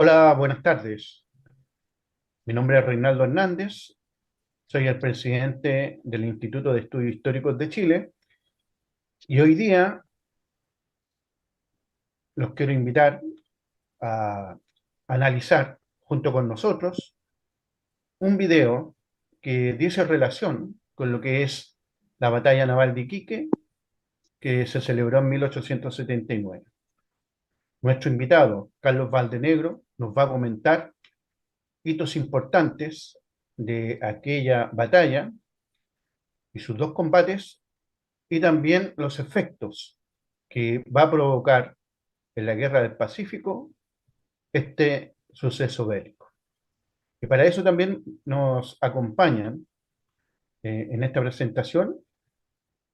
Hola, buenas tardes. Mi nombre es Reinaldo Hernández, soy el presidente del Instituto de Estudios Históricos de Chile y hoy día los quiero invitar a analizar junto con nosotros un video que dice relación con lo que es la batalla naval de Iquique que se celebró en 1879. Nuestro invitado, Carlos Valdenegro, nos va a comentar hitos importantes de aquella batalla y sus dos combates y también los efectos que va a provocar en la Guerra del Pacífico este suceso bélico. Y para eso también nos acompañan en esta presentación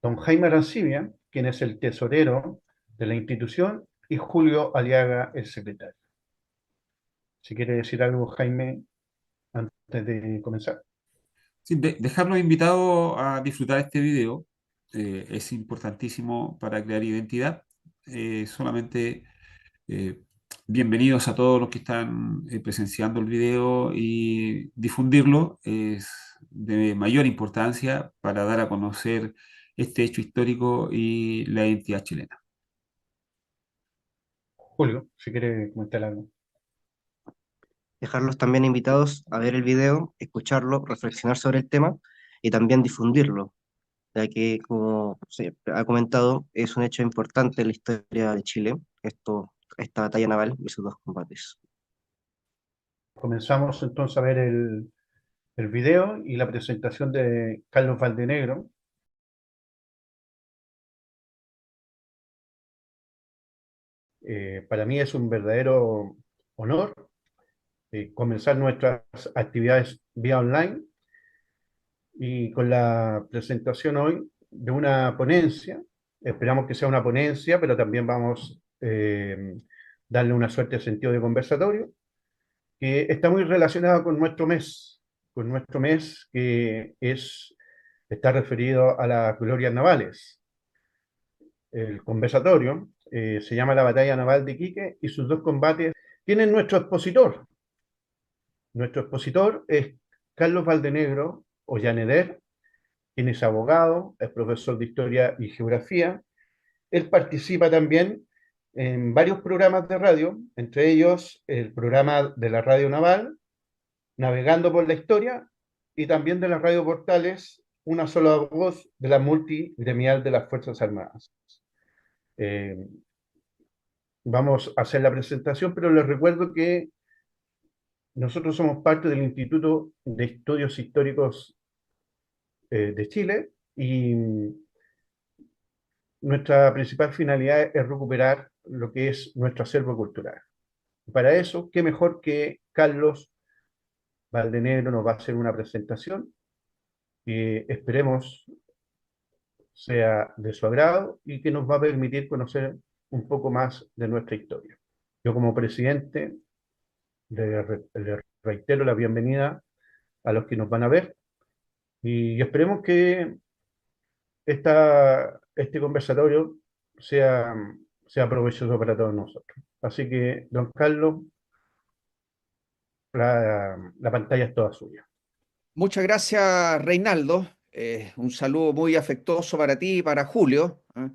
don Jaime Arancibia, quien es el tesorero de la institución, y Julio Aliaga, el secretario. Si quiere decir algo, Jaime, antes de comenzar. Sí, dejarlos invitados a disfrutar este video es importantísimo para crear identidad. Solamente eh, bienvenidos a todos los que están presenciando el video y difundirlo es de mayor importancia para dar a conocer este hecho histórico y la identidad chilena. Julio, si quiere comentar algo. Dejarlos también invitados a ver el video, escucharlo, reflexionar sobre el tema y también difundirlo, ya que, como se ha comentado, es un hecho importante en la historia de Chile, esta batalla naval y sus dos combates. Comenzamos entonces a ver el video y la presentación de Carlos Valdenegro. Para mí es un verdadero honor comenzar nuestras actividades vía online y con la presentación hoy de una ponencia. Esperamos que sea una ponencia, pero también vamos darle una suerte de sentido de conversatorio, que está muy relacionado con nuestro mes que está referido a las glorias navales. El conversatorio se llama La Batalla Naval de Iquique y sus dos combates tienen nuestro expositor. Nuestro expositor es Carlos Valdenegro Ollaneder, quien es abogado, es profesor de Historia y Geografía. Él participa también en varios programas de radio, entre ellos el programa de la Radio Naval, Navegando por la Historia, y también de las radioportales Una Sola Voz de la multigremial de las Fuerzas Armadas. Eh, Vamos a hacer la presentación, pero les recuerdo que nosotros somos parte del Instituto de Estudios Históricos de Chile y nuestra principal finalidad es recuperar lo que es nuestro acervo cultural. Para eso, qué mejor que Carlos Valdenegro nos va a hacer una presentación que esperemos sea de su agrado y que nos va a permitir conocer un poco más de nuestra historia. Yo como presidente le reitero la bienvenida a los que nos van a ver y esperemos que este conversatorio sea, sea provechoso para todos nosotros. Así que, don Carlos, la pantalla es toda suya. Muchas gracias, Reinaldo. Un saludo muy afectuoso para ti y para Julio. ¿Eh?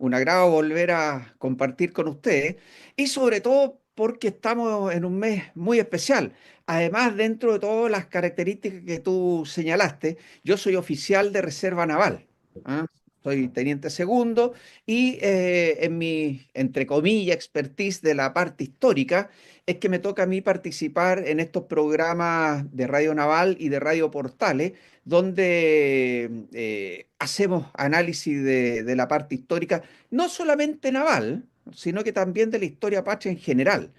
Un agrado volver a compartir con ustedes y sobre todo porque estamos en un mes muy especial. Además, dentro de todas las características que tú señalaste, yo soy oficial de Reserva Naval. ¿Ah? Soy teniente segundo y en mi, entre comillas, expertise de la parte histórica, es que me toca a mí participar en estos programas de Radio Naval y de Radio Portales, donde hacemos análisis de la parte histórica, no solamente naval, sino que también de la historia patria en general.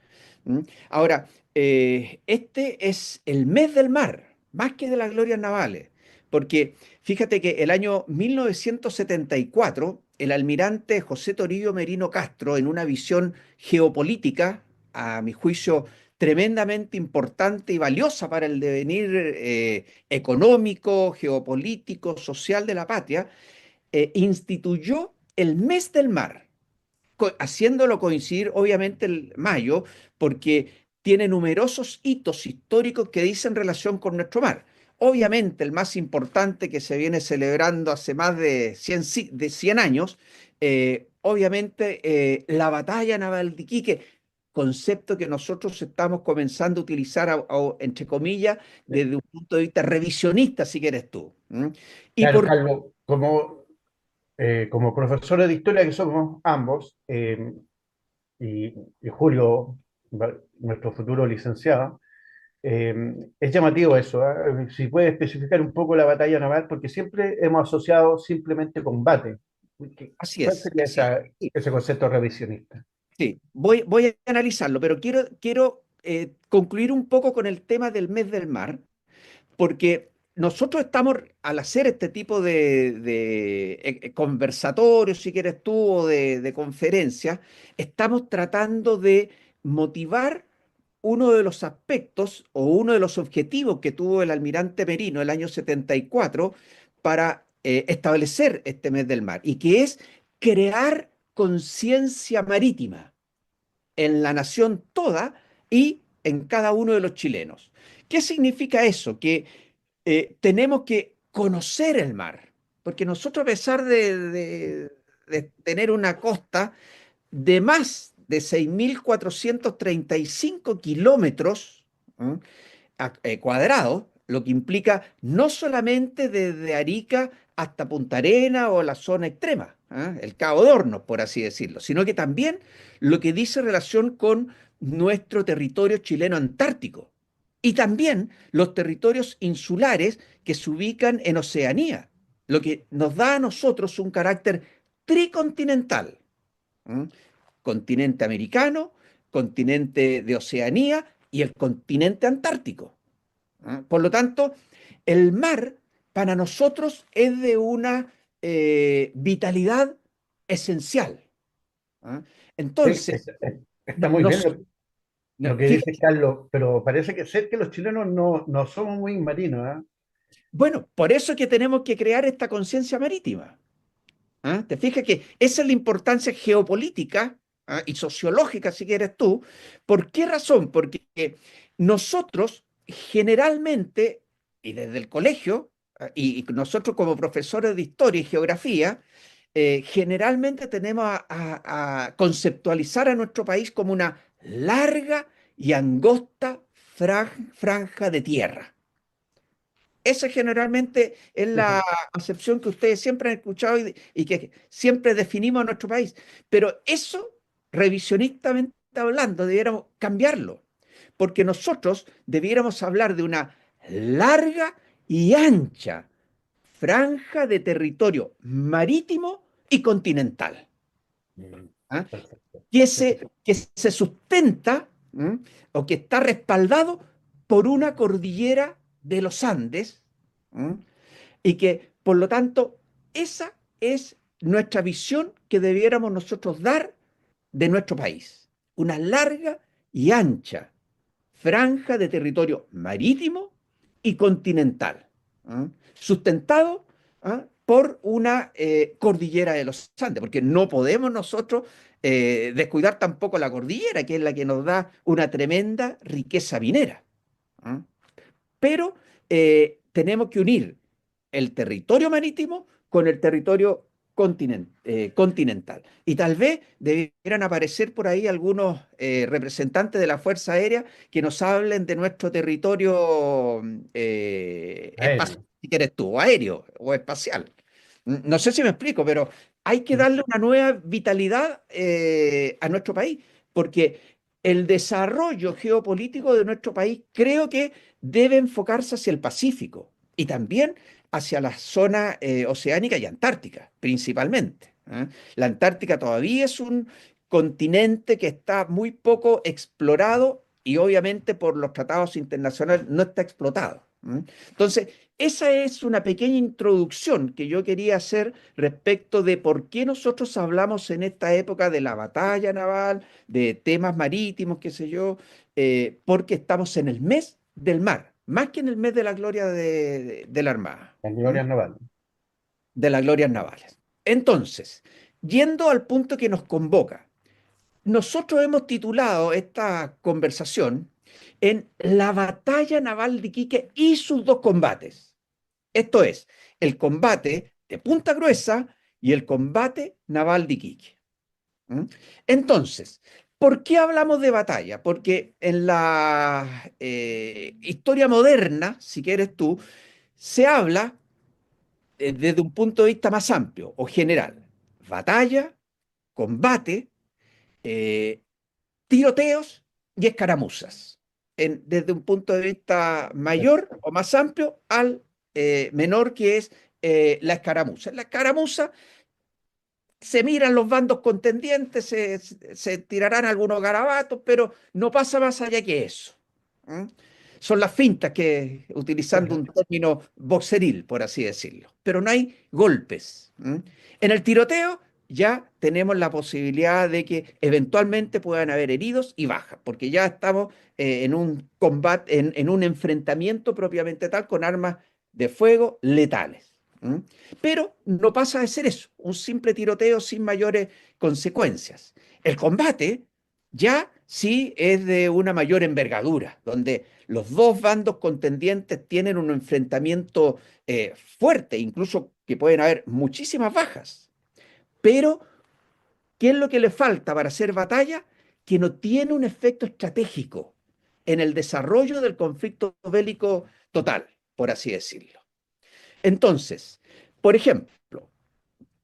¿Mm? Ahora, este es el mes del mar, más que de las glorias navales, porque fíjate que el año 1974, el almirante José Toribio Merino Castro, en una visión geopolítica, a mi juicio, tremendamente importante y valiosa para el devenir económico, geopolítico, social de la patria, instituyó el mes del mar, haciéndolo coincidir obviamente el mayo, porque tiene numerosos hitos históricos que dicen relación con nuestro mar. Obviamente, el más importante que se viene celebrando hace más de 100 años, obviamente la batalla naval de Iquique, concepto que nosotros estamos comenzando a utilizar, entre comillas, desde un punto de vista revisionista, si quieres tú. ¿M? ¿Y Claro, por Carlos, como profesores de historia que somos ambos, y Julio, nuestro futuro licenciado, es llamativo eso, ¿eh? Si puede especificar un poco la batalla naval, porque siempre hemos asociado simplemente combate. Así ¿Cuál es, sería así es. Sí, ese concepto revisionista? sí. Voy a analizarlo, pero quiero concluir un poco con el tema del mes del mar, porque nosotros estamos, al hacer este tipo de conversatorios, si quieres tú, o de conferencias, estamos tratando de motivar uno de los aspectos o uno de los objetivos que tuvo el almirante Merino el año 74 para establecer este mes del mar, y que es crear conciencia marítima en la nación toda y en cada uno de los chilenos. ¿Qué significa eso? Que tenemos que conocer el mar, porque nosotros, a pesar de tener una costa de más de 6.435 kilómetros, ¿m? Cuadrados, lo que implica no solamente desde Arica hasta Punta Arena o la zona extrema, el Cabo de Hornos, por así decirlo, sino que también lo que dice relación con nuestro territorio chileno antártico y también los territorios insulares que se ubican en Oceanía, lo que nos da a nosotros un carácter tricontinental. ¿M? Continente americano, continente de Oceanía y el continente antártico. ¿Ah? Por lo tanto, el mar para nosotros es de una vitalidad esencial. ¿Ah? Sí, Entonces, está muy bien lo que dice fíjate, Carlos, pero parece que ser que los chilenos no somos muy marinos, ¿eh? bueno, por eso es que tenemos que crear esta conciencia marítima. ¿Ah? Te fijas que esa es la importancia geopolítica, ¿ah? Y sociológica, si quieres tú. ¿Por qué razón? Porque nosotros generalmente, y desde el colegio, ¿ah? Y nosotros como profesores de historia y geografía, generalmente tenemos a conceptualizar a nuestro país como una larga y angosta franja de tierra. Esa generalmente es la acepción que ustedes siempre han escuchado y que siempre definimos a nuestro país. Pero eso, revisionistamente hablando, debiéramos cambiarlo, porque nosotros debiéramos hablar de una larga y ancha franja de territorio marítimo y continental. Mm, ¿Ah? perfecto. Que se sustenta, ¿m? O que está respaldado por una cordillera de los Andes, ¿m? Y que, por lo tanto, esa es nuestra visión que debiéramos nosotros dar de nuestro país. Una larga y ancha franja de territorio marítimo y continental, ¿ah? Sustentado, ¿ah? Por una cordillera de los Andes, porque no podemos nosotros descuidar tampoco la cordillera, que es la que nos da una tremenda riqueza minera. ¿Ah? Pero tenemos que unir el territorio marítimo con el territorio continental. Y tal vez debieran aparecer por ahí algunos representantes de la Fuerza Aérea que nos hablen de nuestro territorio espacial, Aéreo. si quieres tú, o aéreo o espacial. No sé si me explico, pero hay que darle una nueva vitalidad a nuestro país, porque el desarrollo geopolítico de nuestro país creo que debe enfocarse hacia el Pacífico y también hacia la zona oceánica y antártica, principalmente. ¿Eh? La Antártica todavía es un continente que está muy poco explorado y obviamente por los tratados internacionales no está explotado. ¿Eh? Entonces, esa es una pequeña introducción que yo quería hacer respecto de por qué nosotros hablamos en esta época de la batalla naval, de temas marítimos, qué sé yo, porque estamos en el mes del mar, más que en el mes de la gloria de la Armada, Las glorias navales. de las glorias navales. Entonces, yendo al punto que nos convoca, nosotros hemos titulado esta conversación en la batalla naval de Iquique y sus dos combates. Esto es, el combate de Punta Gruesa y el combate naval de Iquique. ¿Mm? Entonces, ¿por qué hablamos de batalla? Porque en la historia moderna, si quieres tú, se habla desde un punto de vista más amplio o general. Batalla, combate, eh, tiroteos y escaramuzas. Desde un punto de vista mayor o más amplio al menor, que es la escaramuza. En la escaramuza se miran los bandos contendientes, se tirarán algunos garabatos, pero no pasa más allá que eso. ¿Mm? Son las fintas que, utilizando un término boxeril, por así decirlo, pero no hay golpes. ¿Mm? En el tiroteo ya tenemos la posibilidad de que eventualmente puedan haber heridos y bajas, porque ya estamos en un combate, en un enfrentamiento propiamente tal con armas de fuego letales. ¿Mm? Pero no pasa de ser eso, un simple tiroteo sin mayores consecuencias. El combate ya sí es de una mayor envergadura, donde los dos bandos contendientes tienen un enfrentamiento fuerte, incluso que pueden haber muchísimas bajas. Pero, ¿qué es lo que le falta para hacer batalla? Que no tiene un efecto estratégico en el desarrollo del conflicto bélico total, por así decirlo. Entonces, por ejemplo,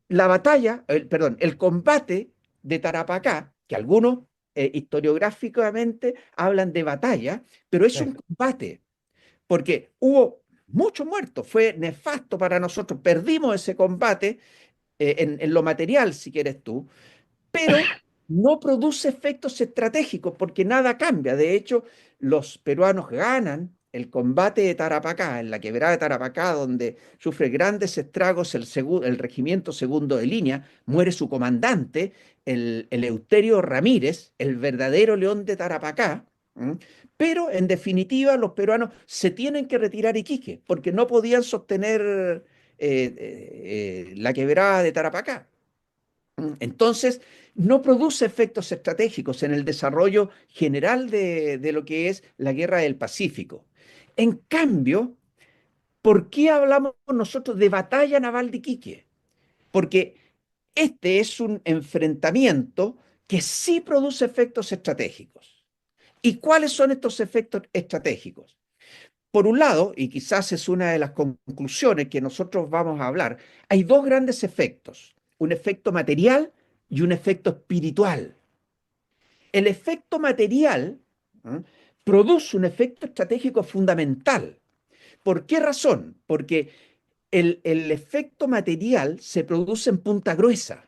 el combate de Tarapacá, que algunos historiográficamente hablan de batalla, pero es un Sí. combate, porque hubo muchos muertos, fue nefasto para nosotros, perdimos ese combate en lo material, si quieres tú, pero no produce efectos estratégicos porque nada cambia. De hecho, los peruanos ganan el combate de Tarapacá, en la quebrada de Tarapacá, donde sufre grandes estragos el regimiento segundo de línea, muere su comandante, el Eleuterio Ramírez, el verdadero león de Tarapacá. ¿M? Pero en definitiva los peruanos se tienen que retirar a Iquique porque no podían sostener la quebrada de Tarapacá. Entonces, no produce efectos estratégicos en el desarrollo general de lo que es la guerra del Pacífico. En cambio, ¿por qué hablamos nosotros de batalla naval de Iquique? Porque este es un enfrentamiento que sí produce efectos estratégicos. ¿Y cuáles son estos efectos estratégicos? Por un lado, y quizás es una de las conclusiones que nosotros vamos a hablar, hay dos grandes efectos, un efecto material y un efecto espiritual. El efecto material ¿eh? Produce un efecto estratégico fundamental. ¿Por qué razón? Porque el efecto material se produce en Punta Gruesa,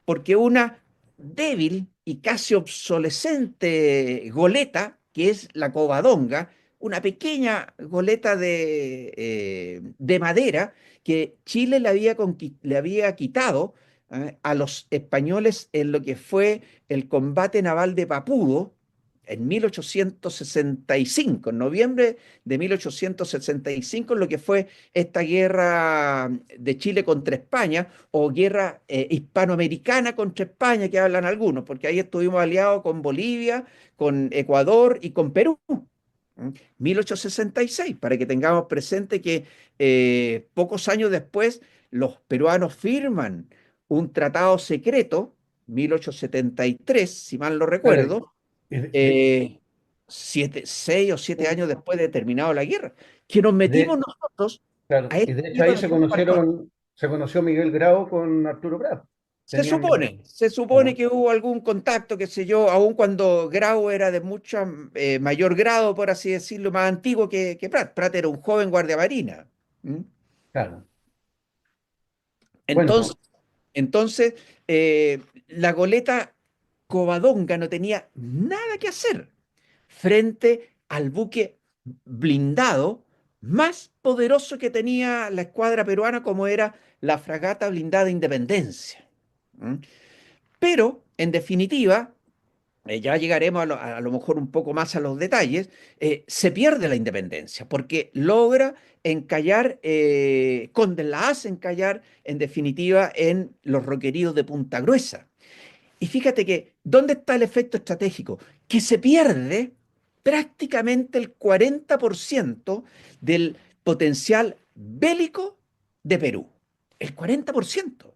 porque una débil y casi obsolescente goleta, que es la Covadonga, una pequeña goleta de madera que Chile le había quitado a los españoles en lo que fue el combate naval de Papudo en 1865, en noviembre de 1865, en lo que fue esta guerra de Chile contra España, o guerra hispanoamericana contra España, que hablan algunos, porque ahí estuvimos aliados con Bolivia, con Ecuador y con Perú. 1866, para que tengamos presente que pocos años después los peruanos firman un tratado secreto, 1873, si mal no Claro, recuerdo, y eh, 6 o 7 años después de terminado la guerra, que nos metimos de- nosotros claro, a y esta de hecho guerra ahí de Puerto Marcos. se conoció Miguel Grau con Arturo Prat. Tenían, Se supone bueno, que hubo algún contacto, qué sé yo, aun cuando Grau era de mucho mayor grado, por así decirlo, más antiguo que Prat. Prat era un joven guardia marina. ¿Mm? claro. Entonces, Bueno, entonces la goleta Covadonga no tenía nada que hacer frente al buque blindado más poderoso que tenía la escuadra peruana, como era la fragata blindada Independencia. ¿Mm? Pero, en definitiva, ya llegaremos a lo mejor un poco más a los detalles, se pierde la independencia porque logra encallar, Conde la hace encallar en definitiva en los roqueríos de Punta Gruesa. Y fíjate que, ¿dónde está el efecto estratégico? Que se pierde prácticamente el 40% del potencial bélico de Perú. El 40%.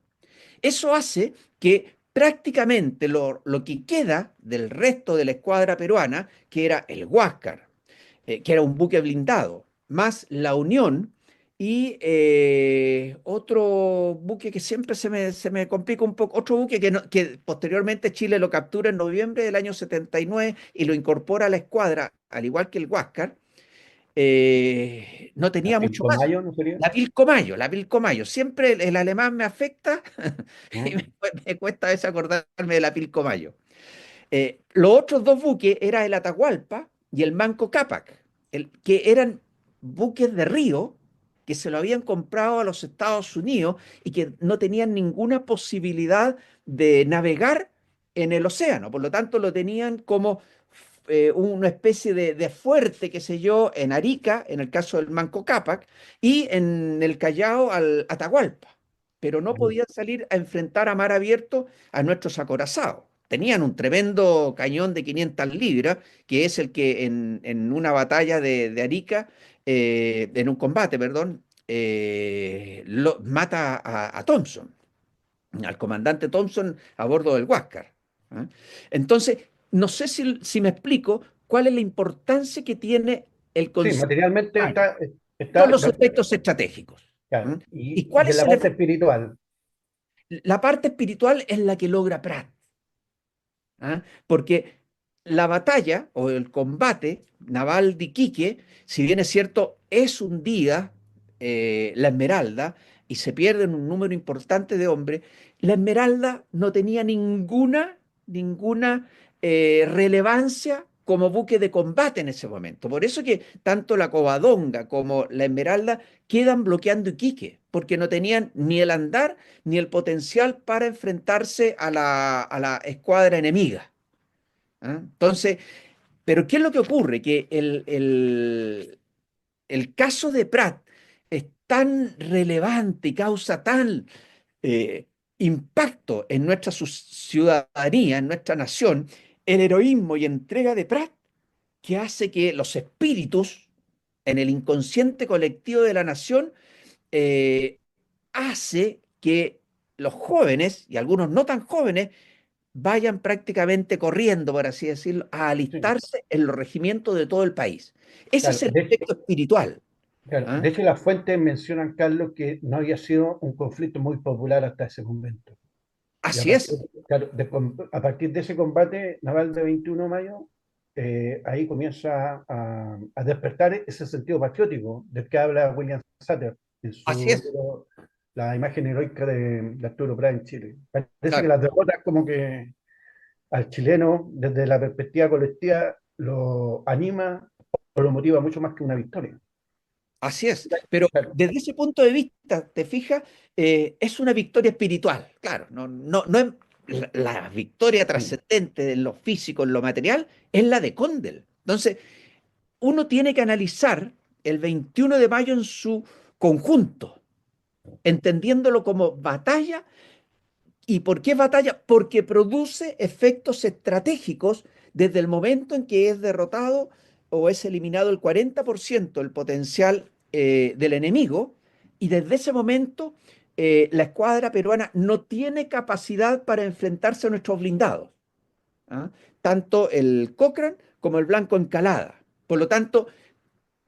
Eso hace que prácticamente lo que queda del resto de la escuadra peruana, que era el Huáscar, que era un buque blindado, más la Unión y otro buque que siempre se me complica un poco, otro buque que posteriormente Chile lo captura en noviembre del año 79 y lo incorpora a la escuadra, al igual que el Huáscar, no ¿La tenía mucho más. Pilcomayo no sería? La Pilcomayo. Siempre el alemán me afecta y ¿Mm? me cuesta a veces acordarme de la Pilcomayo. Los otros dos buques eran el Atahualpa y el Manco Cápac, que eran buques de río que se lo habían comprado a los Estados Unidos y que no tenían ninguna posibilidad de navegar en el océano. Por lo tanto, lo tenían como una especie de fuerte, qué sé yo, en Arica, en el caso del Manco Cápac, y en el Callao al Atahualpa. Pero no podían salir a enfrentar a mar abierto a nuestros acorazados. Tenían un tremendo cañón de 500 libras, que es el que en una batalla de Arica, en un combate, perdón, mata a Thompson, al comandante Thompson a bordo del Huáscar. ¿Eh? Entonces, no sé si me explico cuál es la importancia que tiene el Sí, concepto. materialmente Son está, los efectos estratégicos. claro. ¿Eh? ¿Y Y cuál en es la parte espiritual, la parte espiritual es la que logra Prat? ¿Ah? Porque la batalla o el combate naval de Iquique, si bien es cierto, es un día la Esmeralda y se pierden un número importante de hombres, la Esmeralda no tenía ninguna relevancia como buque de combate en ese momento. Por eso que tanto la Covadonga como la Esmeralda quedan bloqueando Iquique, porque no tenían ni el andar ni el potencial para enfrentarse a la escuadra enemiga. ¿Ah? Entonces, pero ¿qué es lo que ocurre? Que el caso de Prat es tan relevante y causa tal eh, impacto en nuestra ciudadanía, en nuestra nación, el heroísmo y entrega de Prat, que hace que los espíritus en el inconsciente colectivo de la nación eh, hace que los jóvenes, y algunos no tan jóvenes, vayan prácticamente corriendo, por así decirlo, a sí, alistarse en los regimientos de todo el país. Ese claro. es el efecto espiritual. Claro, ¿Ah? de hecho, las fuentes mencionan, Carlos, que no había sido un conflicto muy popular hasta ese momento. Y Así es, claro, a partir de ese combate naval de 21 de mayo, ahí comienza a despertar ese sentido patriótico del que habla William Sutter en así su es, libro La imagen heroica de Arturo Prat en Chile. Parece que claro, las derrotas como que al chileno, desde la perspectiva colectiva, lo anima o lo motiva mucho más que una victoria. así es. Pero Claro, desde ese punto de vista, te fijas, es una victoria espiritual. Claro, no es la victoria trascendente en lo físico, en lo material, es la de Condel. Entonces, uno tiene que analizar el 21 de mayo en su conjunto, entendiéndolo como batalla. ¿Y por qué batalla? Porque produce efectos estratégicos desde el momento en que es derrotado o es eliminado el 40% del potencial del enemigo, y desde ese momento la escuadra peruana no tiene capacidad para enfrentarse a nuestros blindados. ¿Ah? Tanto el Cochrane como el Blanco Encalada. Por lo tanto,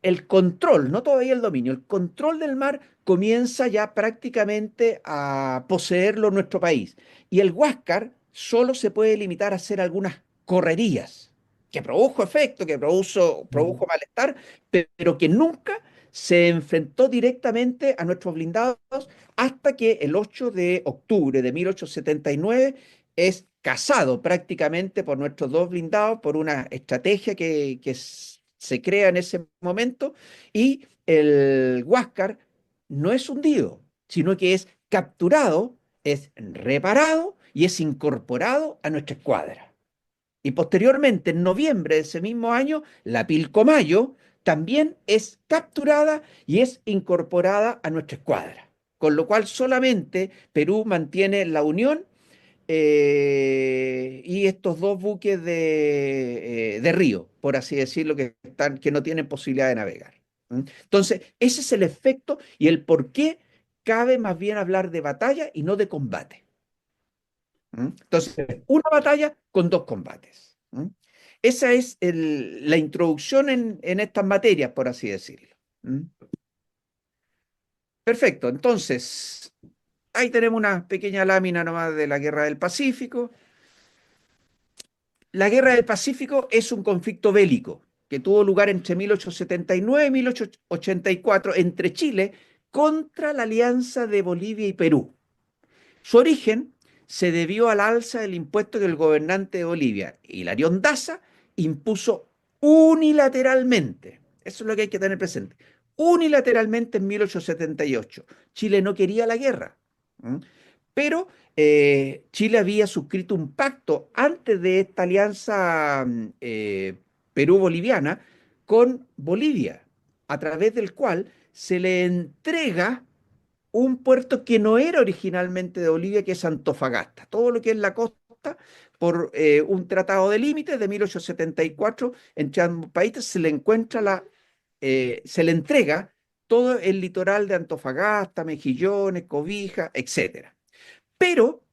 el control, no todavía el dominio, el control del mar comienza ya prácticamente a poseerlo nuestro país. Y el Huáscar solo se puede limitar a hacer algunas correrías, que produjo efecto, que produjo malestar, pero que nunca se enfrentó directamente a nuestros blindados hasta que el 8 de octubre de 1879 es cazado prácticamente por nuestros dos blindados por una estrategia que se crea en ese momento, y el Huáscar no es hundido, sino que es capturado, es reparado y es incorporado a nuestra escuadra. Y posteriormente, en noviembre de ese mismo año, la Pilcomayo también es capturada y es incorporada a nuestra escuadra. Con lo cual solamente Perú mantiene la unión y estos dos buques de río, por así decirlo, que no tienen posibilidad de navegar. Entonces, ese es el efecto y el por qué cabe más bien hablar de batalla y no de combate. Entonces, una batalla con dos combates. Esa es la introducción en estas materias, por así decirlo. Perfecto, entonces, ahí tenemos una pequeña lámina nomás de la Guerra del Pacífico. La Guerra del Pacífico es un conflicto bélico que tuvo lugar entre 1879 y 1884 entre Chile contra la alianza de Bolivia y Perú. Su origen se debió al alza del impuesto que el gobernante de Bolivia, Hilarión Daza, impuso unilateralmente. Eso es lo que hay que tener presente. Unilateralmente en 1878. Chile no quería la guerra, ¿m? Pero Chile había suscrito un pacto antes de esta alianza Perú-Boliviana con Bolivia, a través del cual se le entrega un puerto que no era originalmente de Bolivia, que es Antofagasta. Todo lo que es la costa, por un tratado de límites de 1874 entre ambos países, se le entrega todo el litoral de Antofagasta, Mejillones, Cobija, etcétera. Pero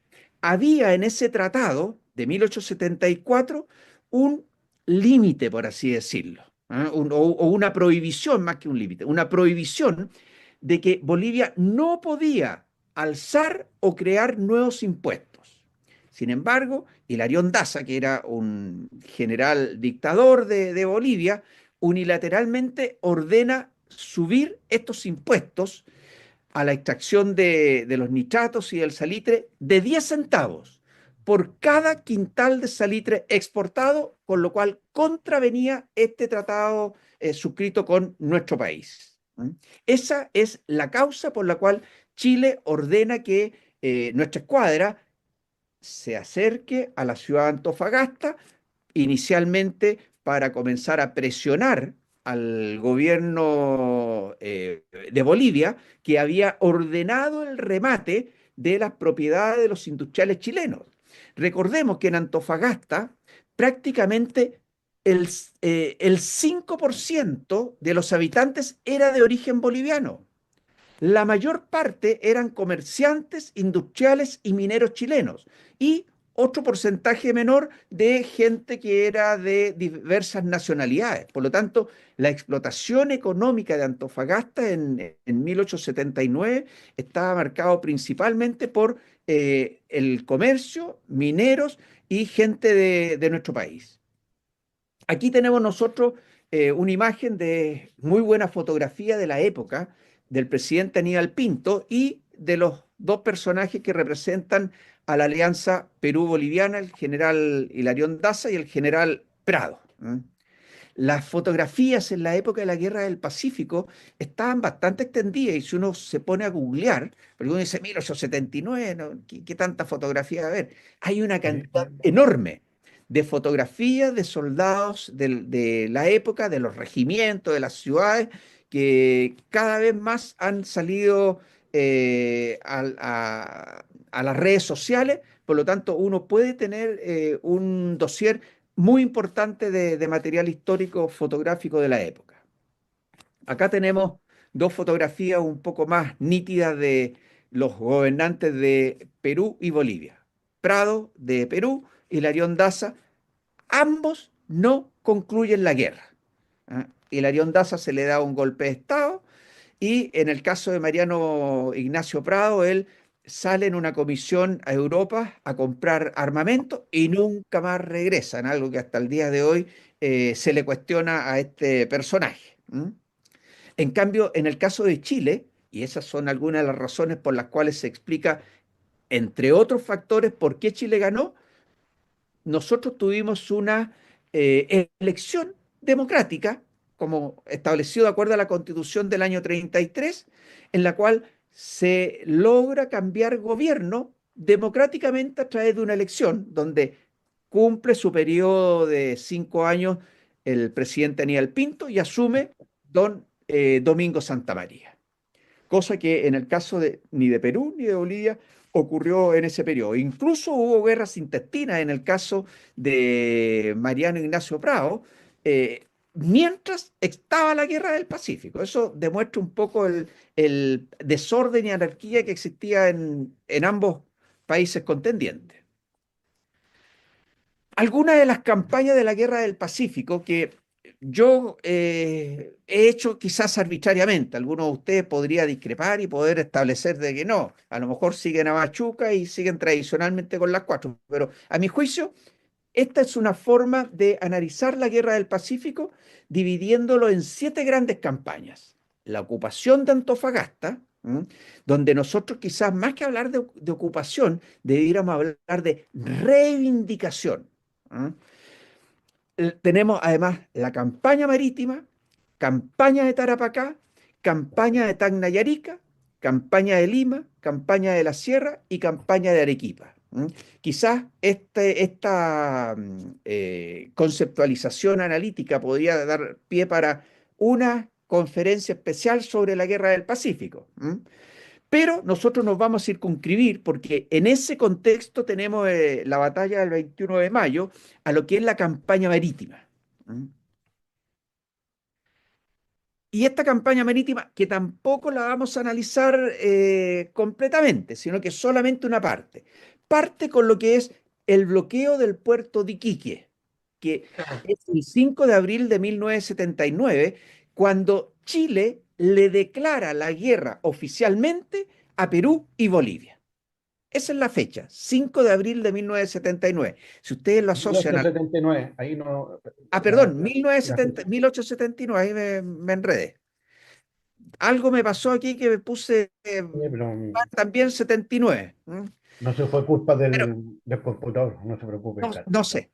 había en ese tratado de 1874 un límite, por así decirlo, ¿eh? O una prohibición, más que un límite, una prohibición de que Bolivia no podía alzar o crear nuevos impuestos. Sin embargo, Hilarión Daza, que era un general dictador de Bolivia, unilateralmente ordena subir estos impuestos a la extracción de los nitratos y del salitre de 10 centavos por cada quintal de salitre exportado, con lo cual contravenía este tratado suscrito con nuestro país. Esa es la causa por la cual Chile ordena que nuestra escuadra se acerque a la ciudad de Antofagasta, inicialmente para comenzar a presionar al gobierno de Bolivia, que había ordenado el remate de las propiedades de los industriales chilenos. Recordemos que en Antofagasta prácticamente el 5% de los habitantes era de origen boliviano. La mayor parte eran comerciantes, industriales y mineros chilenos y otro porcentaje menor de gente que era de diversas nacionalidades. Por lo tanto, la explotación económica de Antofagasta en 1879 estaba marcado principalmente por el comercio, mineros y gente de nuestro país. Aquí tenemos nosotros una imagen de muy buena fotografía de la época del presidente Aníbal Pinto y de los dos personajes que representan a la alianza Perú-Boliviana, el general Hilarión Daza y el general Prado. Las fotografías en la época de la Guerra del Pacífico estaban bastante extendidas y si uno se pone a googlear, porque uno dice 1879, ¿no? ¿Qué tanta fotografía va a haber? Hay una cantidad enorme de fotografías de soldados de la época, de los regimientos, de las ciudades, que cada vez más han salido a las redes sociales. Por lo tanto, uno puede tener un dossier muy importante de material histórico fotográfico de la época. Acá tenemos dos fotografías un poco más nítidas de los gobernantes de Perú y Bolivia. Prado de Perú y Hilarión Daza, ambos no concluyen la guerra. Hilarión Daza se le da un golpe de Estado y en el caso de Mariano Ignacio Prado, él sale en una comisión a Europa a comprar armamento y nunca más regresan, algo que hasta el día de hoy se le cuestiona a este personaje. En cambio, en el caso de Chile, y esas son algunas de las razones por las cuales se explica, entre otros factores, por qué Chile ganó, nosotros tuvimos una elección democrática, como establecido de acuerdo a la Constitución del año 33, en la cual se logra cambiar gobierno democráticamente a través de una elección, donde cumple su periodo de 5 años el presidente Aníbal Pinto y asume don Domingo Santa María. Cosa que en el caso ni de Perú ni de Bolivia ocurrió en ese periodo. Incluso hubo guerras intestinas en el caso de Mariano Ignacio Prado, mientras estaba la Guerra del Pacífico. Eso demuestra un poco el desorden y anarquía que existía en ambos países contendientes. Algunas de las campañas de la Guerra del Pacífico que yo he hecho quizás arbitrariamente, algunos de ustedes podría discrepar y poder establecer de que no, a lo mejor siguen a Machuca y siguen tradicionalmente con las cuatro, pero a mi juicio esta es una forma de analizar la Guerra del Pacífico dividiéndolo en 7 grandes campañas. La ocupación de Antofagasta, ¿m? Donde nosotros quizás más que hablar de ocupación, debiéramos hablar de reivindicación. ¿M? Tenemos además la campaña marítima, campaña de Tarapacá, campaña de Tacna-Yarica, campaña de Lima, campaña de la Sierra y campaña de Arequipa. Quizás esta conceptualización analítica podría dar pie para una conferencia especial sobre la Guerra del Pacífico. Pero nosotros nos vamos a circunscribir porque en ese contexto tenemos la batalla del 21 de mayo a lo que es la campaña marítima. ¿Mm? Y esta campaña marítima, que tampoco la vamos a analizar completamente, sino que solamente una parte. Parte con lo que es el bloqueo del puerto de Iquique, que es el 5 de abril de 1979, cuando Chile le declara la guerra oficialmente a Perú y Bolivia. Esa es la fecha, 5 de abril de 1979. Si ustedes lo asocian a... 1979, ahí no. Ah, La, perdón, la, la 1970, fecha. 1879, ahí me enredé. Algo me pasó aquí que me puse Pero también 79. no se fue culpa Pero del computador, no se preocupe, no, Carlos.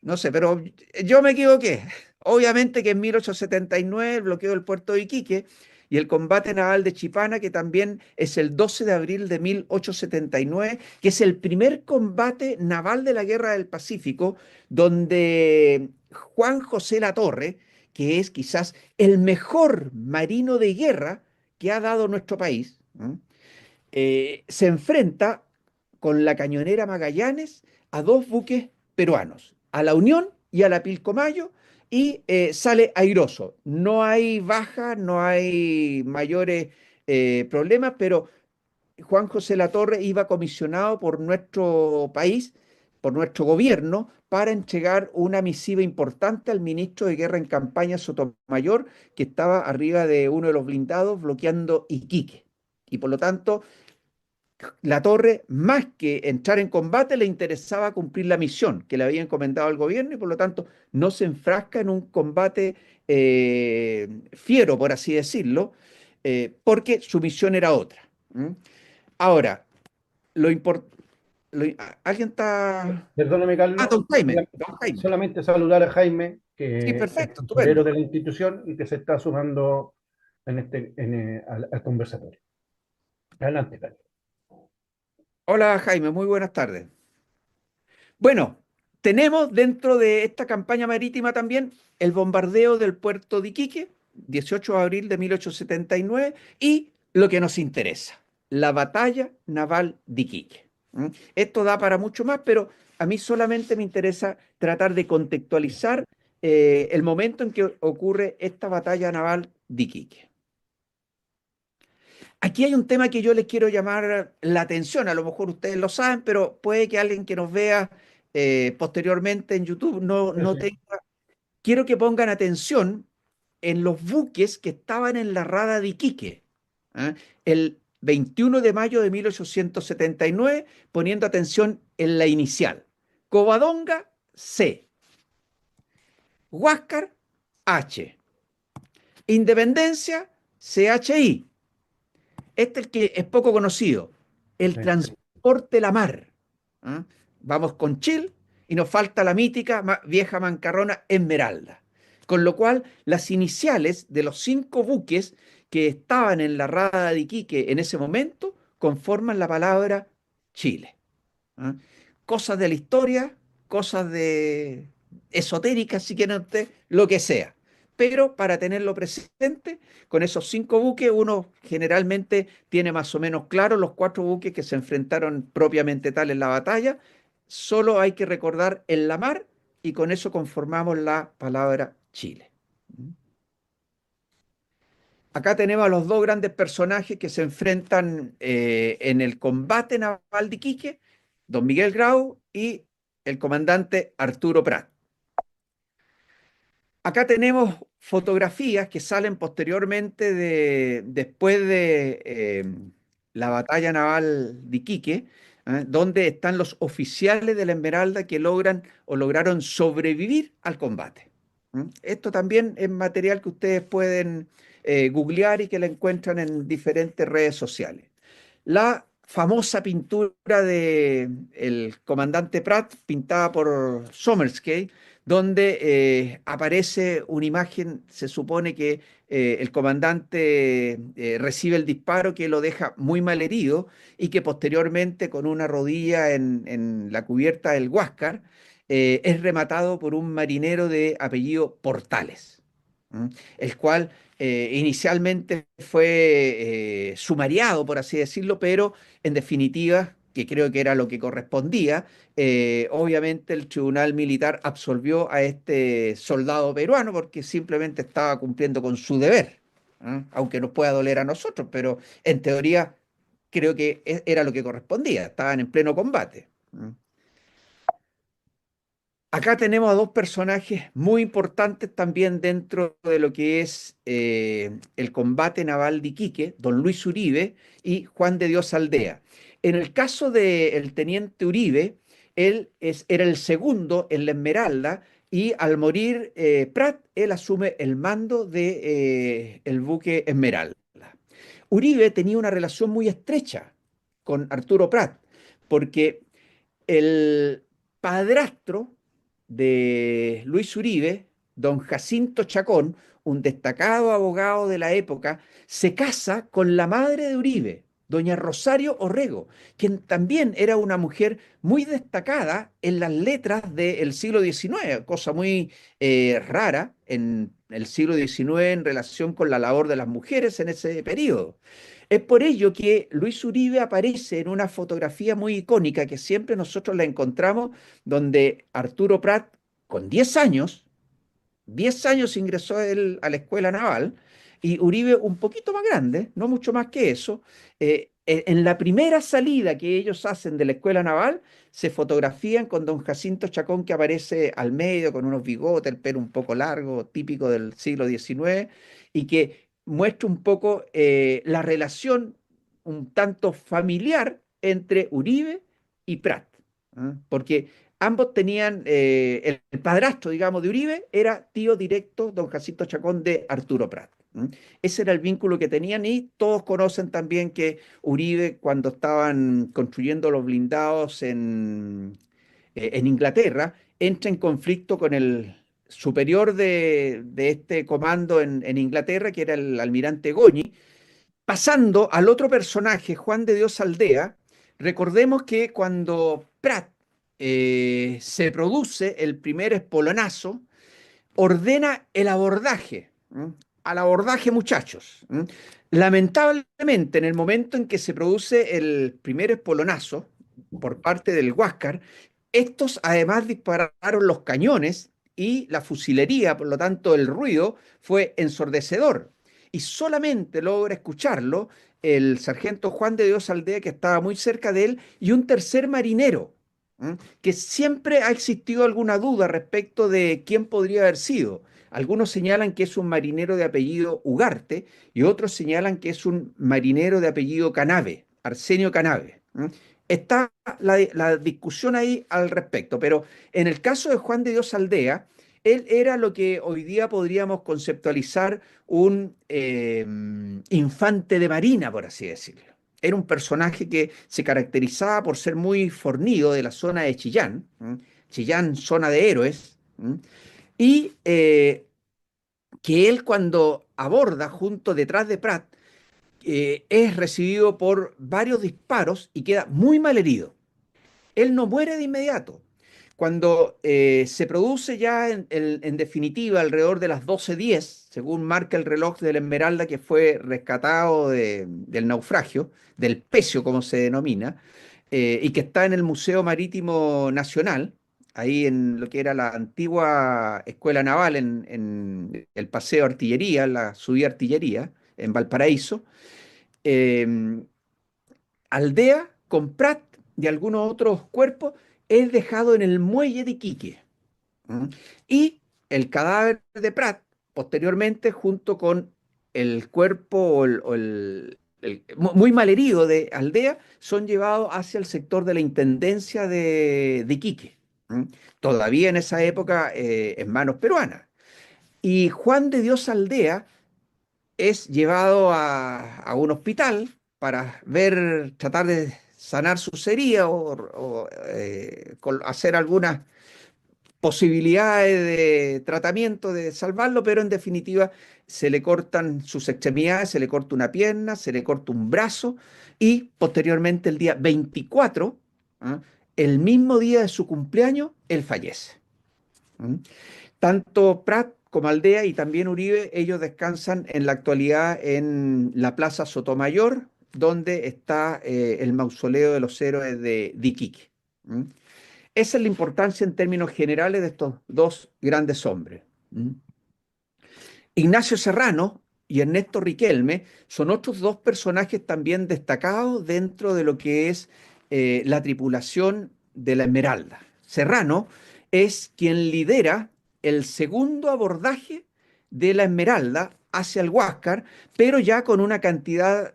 no sé, pero yo me equivoqué. Obviamente que en 1879 el bloqueo del puerto de Iquique y el combate naval de Chipana, que también es el 12 de abril de 1879, que es el primer combate naval de la Guerra del Pacífico, donde Juan José Latorre, que es quizás el mejor marino de guerra que ha dado nuestro país, se enfrenta con la cañonera Magallanes a 2 buques peruanos, a la Unión y a la Pilcomayo, y sale airoso. No hay bajas, no hay mayores problemas, pero Juan José Latorre iba comisionado por nuestro país, por nuestro gobierno, para entregar una misiva importante al ministro de Guerra en campaña Sotomayor, que estaba arriba de uno de los blindados bloqueando Iquique. Y por lo tanto, la Torre, más que entrar en combate, le interesaba cumplir la misión que le había encomendado al gobierno y por lo tanto no se enfrasca en un combate fiero, por así decirlo, porque su misión era otra. ¿Mm? Ahora, lo importante... ¿Alguien está...? Perdóname, Ah, Carlos, don Jaime, don Jaime. solamente saludar a Jaime, Sí, que es perfecto, tesorero estupendo. de la institución y que se está sumando al conversatorio. Adelante, Carlos. Hola Jaime, muy buenas tardes. Bueno, tenemos dentro de esta campaña marítima también el bombardeo del puerto de Iquique, 18 de abril de 1879, y lo que nos interesa, la batalla naval de Iquique. Esto da para mucho más, pero a mí solamente me interesa tratar de contextualizar el momento en que ocurre esta batalla naval de Iquique. Aquí hay un tema que yo les quiero llamar la atención, a lo mejor ustedes lo saben, pero puede que alguien que nos vea posteriormente en YouTube Sí, no sí. tenga. Quiero que pongan atención en los buques que estaban en la rada de Iquique, ¿ah? El 21 de mayo de 1879, poniendo atención en la inicial. Covadonga, C. Huáscar, H. Independencia, CHI. Este es el que es poco conocido, el Sí. transporte la mar. ¿Ah? Vamos con Chile y nos falta la mítica vieja mancarrona Esmeralda. Con lo cual, las iniciales de los 5 buques que estaban en la rada de Iquique en ese momento conforman la palabra Chile. ¿Ah? Cosas de la historia, cosas de esotéricas, si quieren ustedes, lo que sea. pero para tenerlo presente, con esos 5 buques uno generalmente tiene más o menos claro los 4 buques que se enfrentaron propiamente tal en la batalla. Solo hay que recordar en la mar y con eso conformamos la palabra Chile. Acá tenemos a los dos grandes personajes que se enfrentan en el combate naval de Iquique, don Miguel Grau y el comandante Arturo Prat. Acá tenemos fotografías que salen posteriormente después de la batalla naval de Iquique, donde están los oficiales de la Esmeralda que logran o lograron sobrevivir al combate. Esto también es material que ustedes pueden googlear y que la encuentran en diferentes redes sociales. La famosa pintura de el comandante Pratt, pintada por Somerskey, donde aparece una imagen, se supone que el comandante recibe el disparo que lo deja muy mal herido y que posteriormente con una rodilla en la cubierta del Huáscar es rematado por un marinero de apellido Portales, ¿m? El cual inicialmente fue sumariado, por así decirlo, pero en definitiva, que creo que era lo que correspondía, obviamente el tribunal militar absolvió a este soldado peruano porque simplemente estaba cumpliendo con su deber, aunque nos pueda doler a nosotros, pero en teoría creo que era lo que correspondía, estaban en pleno combate. Acá tenemos a dos personajes muy importantes también dentro de lo que es el combate naval de Iquique, don Luis Uribe y Juan de Dios Aldea. En el caso del teniente Uribe, era el segundo en la Esmeralda y al morir Prat, él asume el mando de, el buque Esmeralda. Uribe tenía una relación muy estrecha con Arturo Prat, porque el padrastro de Luis Uribe, don Jacinto Chacón, un destacado abogado de la época, se casa con la madre de Uribe, doña Rosario Orrego, quien también era una mujer muy destacada en las letras del siglo XIX, cosa muy rara en el siglo XIX en relación con la labor de las mujeres en ese periodo. Es por ello que Luis Uribe aparece en una fotografía muy icónica que siempre nosotros la encontramos, donde Arturo Prat, con 10 años ingresó él a la escuela naval, y Uribe un poquito más grande, no mucho más que eso. En la primera salida que ellos hacen de la escuela naval, se fotografían con don Jacinto Chacón, que aparece al medio con unos bigotes, el pelo un poco largo, típico del siglo XIX, y que muestra un poco la relación un tanto familiar entre Uribe y Prat, porque ambos tenían, el padrastro, digamos, de Uribe era tío directo, don Jacinto Chacón, de Arturo Prat. Ese era el vínculo que tenían y todos conocen también que Uribe, cuando estaban construyendo los blindados en Inglaterra, entra en conflicto con el superior de este comando en Inglaterra, que era el almirante Goñi. Pasando al otro personaje, Juan de Dios Aldea, recordemos que cuando Prat se produce el primer espolonazo, ordena el abordaje. Al abordaje, muchachos. Lamentablemente, en el momento en que se produce el primer espolonazo por parte del Huáscar, estos además dispararon los cañones y la fusilería, por lo tanto el ruido fue ensordecedor. Y solamente logra escucharlo el sargento Juan de Dios Aldea, que estaba muy cerca de él, y un tercer marinero, que siempre ha existido alguna duda respecto de quién podría haber sido. Algunos señalan que es un marinero de apellido Ugarte y otros señalan que es un marinero de apellido Canave, Arsenio Canave. Está la discusión ahí al respecto, pero en el caso de Juan de Dios Aldea, él era lo que hoy día podríamos conceptualizar un infante de marina, por así decirlo. Era un personaje que se caracterizaba por ser muy fornido de la zona de Chillán, Chillán, zona de héroes, y que él cuando aborda junto detrás de Prat, es recibido por varios disparos y queda muy mal herido. Él no muere de inmediato, cuando se produce ya en definitiva alrededor de las 12:10, según marca el reloj de la Esmeralda que fue rescatado del naufragio, del pecio como se denomina, y que está en el Museo Marítimo Nacional, ahí en lo que era la antigua Escuela Naval, en el Paseo Artillería, la subida Artillería, en Valparaíso. eh, Aldea con Prat y algunos otros cuerpos es dejado en el muelle de Iquique. ¿M? Y el cadáver de Prat, posteriormente, junto con el cuerpo muy malherido de Aldea, son llevados hacia el sector de la Intendencia de Iquique. ¿M? Todavía en esa época en manos peruanas. Y Juan de Dios Aldea es llevado a un hospital para ver, tratar de sanar sus heridas o hacer algunas posibilidades de tratamiento, de salvarlo, pero en definitiva se le cortan sus extremidades, se le corta una pierna, se le corta un brazo y posteriormente el día 24, ¿ah? El mismo día de su cumpleaños, él fallece. ¿Mm? Tanto Prat como Aldea y también Uribe, ellos descansan en la actualidad en la Plaza Sotomayor, donde está el mausoleo de los héroes de Iquique. ¿Mm? Esa es la importancia en términos generales de estos dos grandes hombres. ¿Mm? Ignacio Serrano y Ernesto Riquelme son otros dos personajes también destacados dentro de lo que es la tripulación de la Esmeralda. Serrano es quien lidera el segundo abordaje de la Esmeralda hacia el Huáscar, pero ya con una cantidad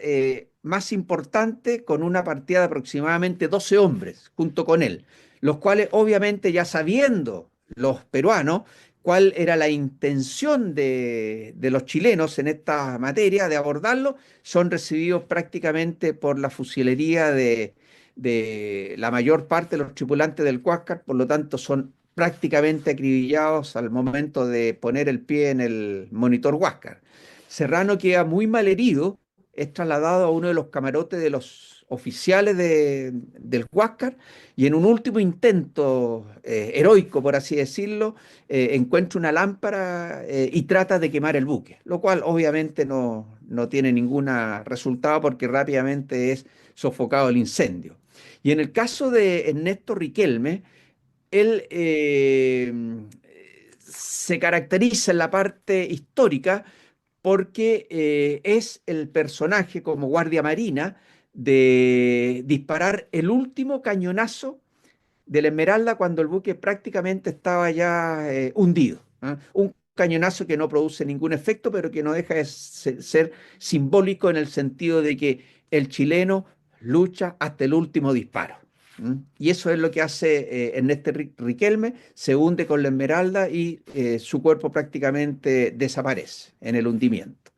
más importante, con una partida de aproximadamente 12 hombres junto con él, los cuales obviamente ya sabiendo los peruanos cuál era la intención de los chilenos en esta materia, de abordarlo, son recibidos prácticamente por la fusilería de la mayor parte de los tripulantes del Huáscar, por lo tanto son prácticamente acribillados al momento de poner el pie en el monitor Huáscar. Serrano queda muy mal herido, es trasladado a uno de los camarotes de los oficiales del Huáscar y en un último intento heroico, por así decirlo, encuentra una lámpara y trata de quemar el buque, lo cual obviamente no tiene ningún resultado porque rápidamente es sofocado el incendio. Y en el caso de Ernesto Riquelme, él se caracteriza en la parte histórica porque es el personaje como guardia marina de disparar el último cañonazo de la Esmeralda cuando el buque prácticamente estaba ya hundido. ¿Ah? Un cañonazo que no produce ningún efecto, pero que no deja de ser simbólico en el sentido de que el chileno lucha hasta el último disparo. ¿Mm? Y eso es lo que hace Ernesto Riquelme, se hunde con la Esmeralda y su cuerpo prácticamente desaparece en el hundimiento.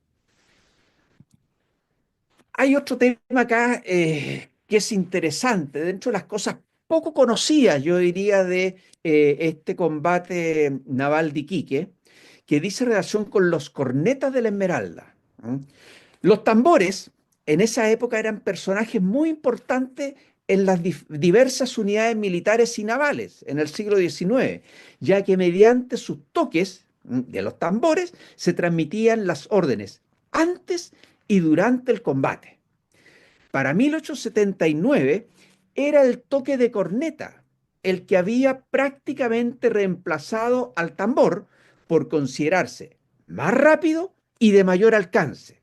Hay otro tema acá que es interesante, dentro de las cosas poco conocidas, yo diría, de este combate naval de Iquique, que dice relación con los cornetas de la Esmeralda. ¿Mm? Los tambores en esa época eran personajes muy importantes en las diversas unidades militares y navales en el siglo XIX, ya que mediante sus toques de los tambores se transmitían las órdenes antes y durante el combate. Para 1879 era el toque de corneta el que había prácticamente reemplazado al tambor por considerarse más rápido y de mayor alcance.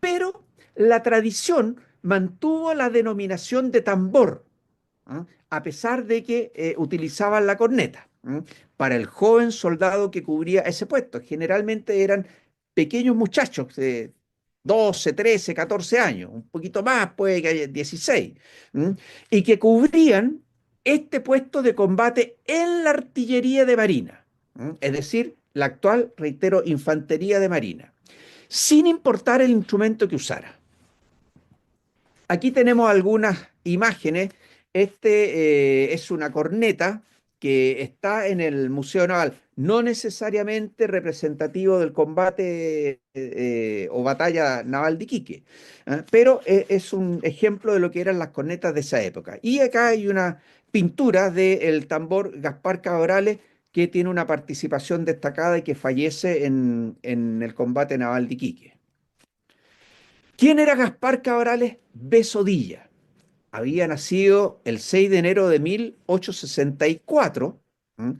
Pero la tradición mantuvo la denominación de tambor, ¿eh? A pesar de que utilizaban la corneta, ¿eh? Para el joven soldado que cubría ese puesto. Generalmente eran pequeños muchachos de 12, 13, 14 años, un poquito más, puede que haya 16, ¿eh? Y que cubrían este puesto de combate en la artillería de marina, ¿eh? Es decir, la actual, reitero, infantería de marina, sin importar el instrumento que usara. Aquí tenemos algunas imágenes. Este es una corneta que está en el Museo Naval, no necesariamente representativo del combate o batalla naval de Iquique, pero es un ejemplo de lo que eran las cornetas de esa época. Y acá hay una pinturas del tambor Gaspar Cabrales, que tiene una participación destacada y que fallece en el combate naval de Iquique. ¿Quién era Gaspar Cabrales Besodilla? Había nacido el 6 de enero de 1864, ¿m?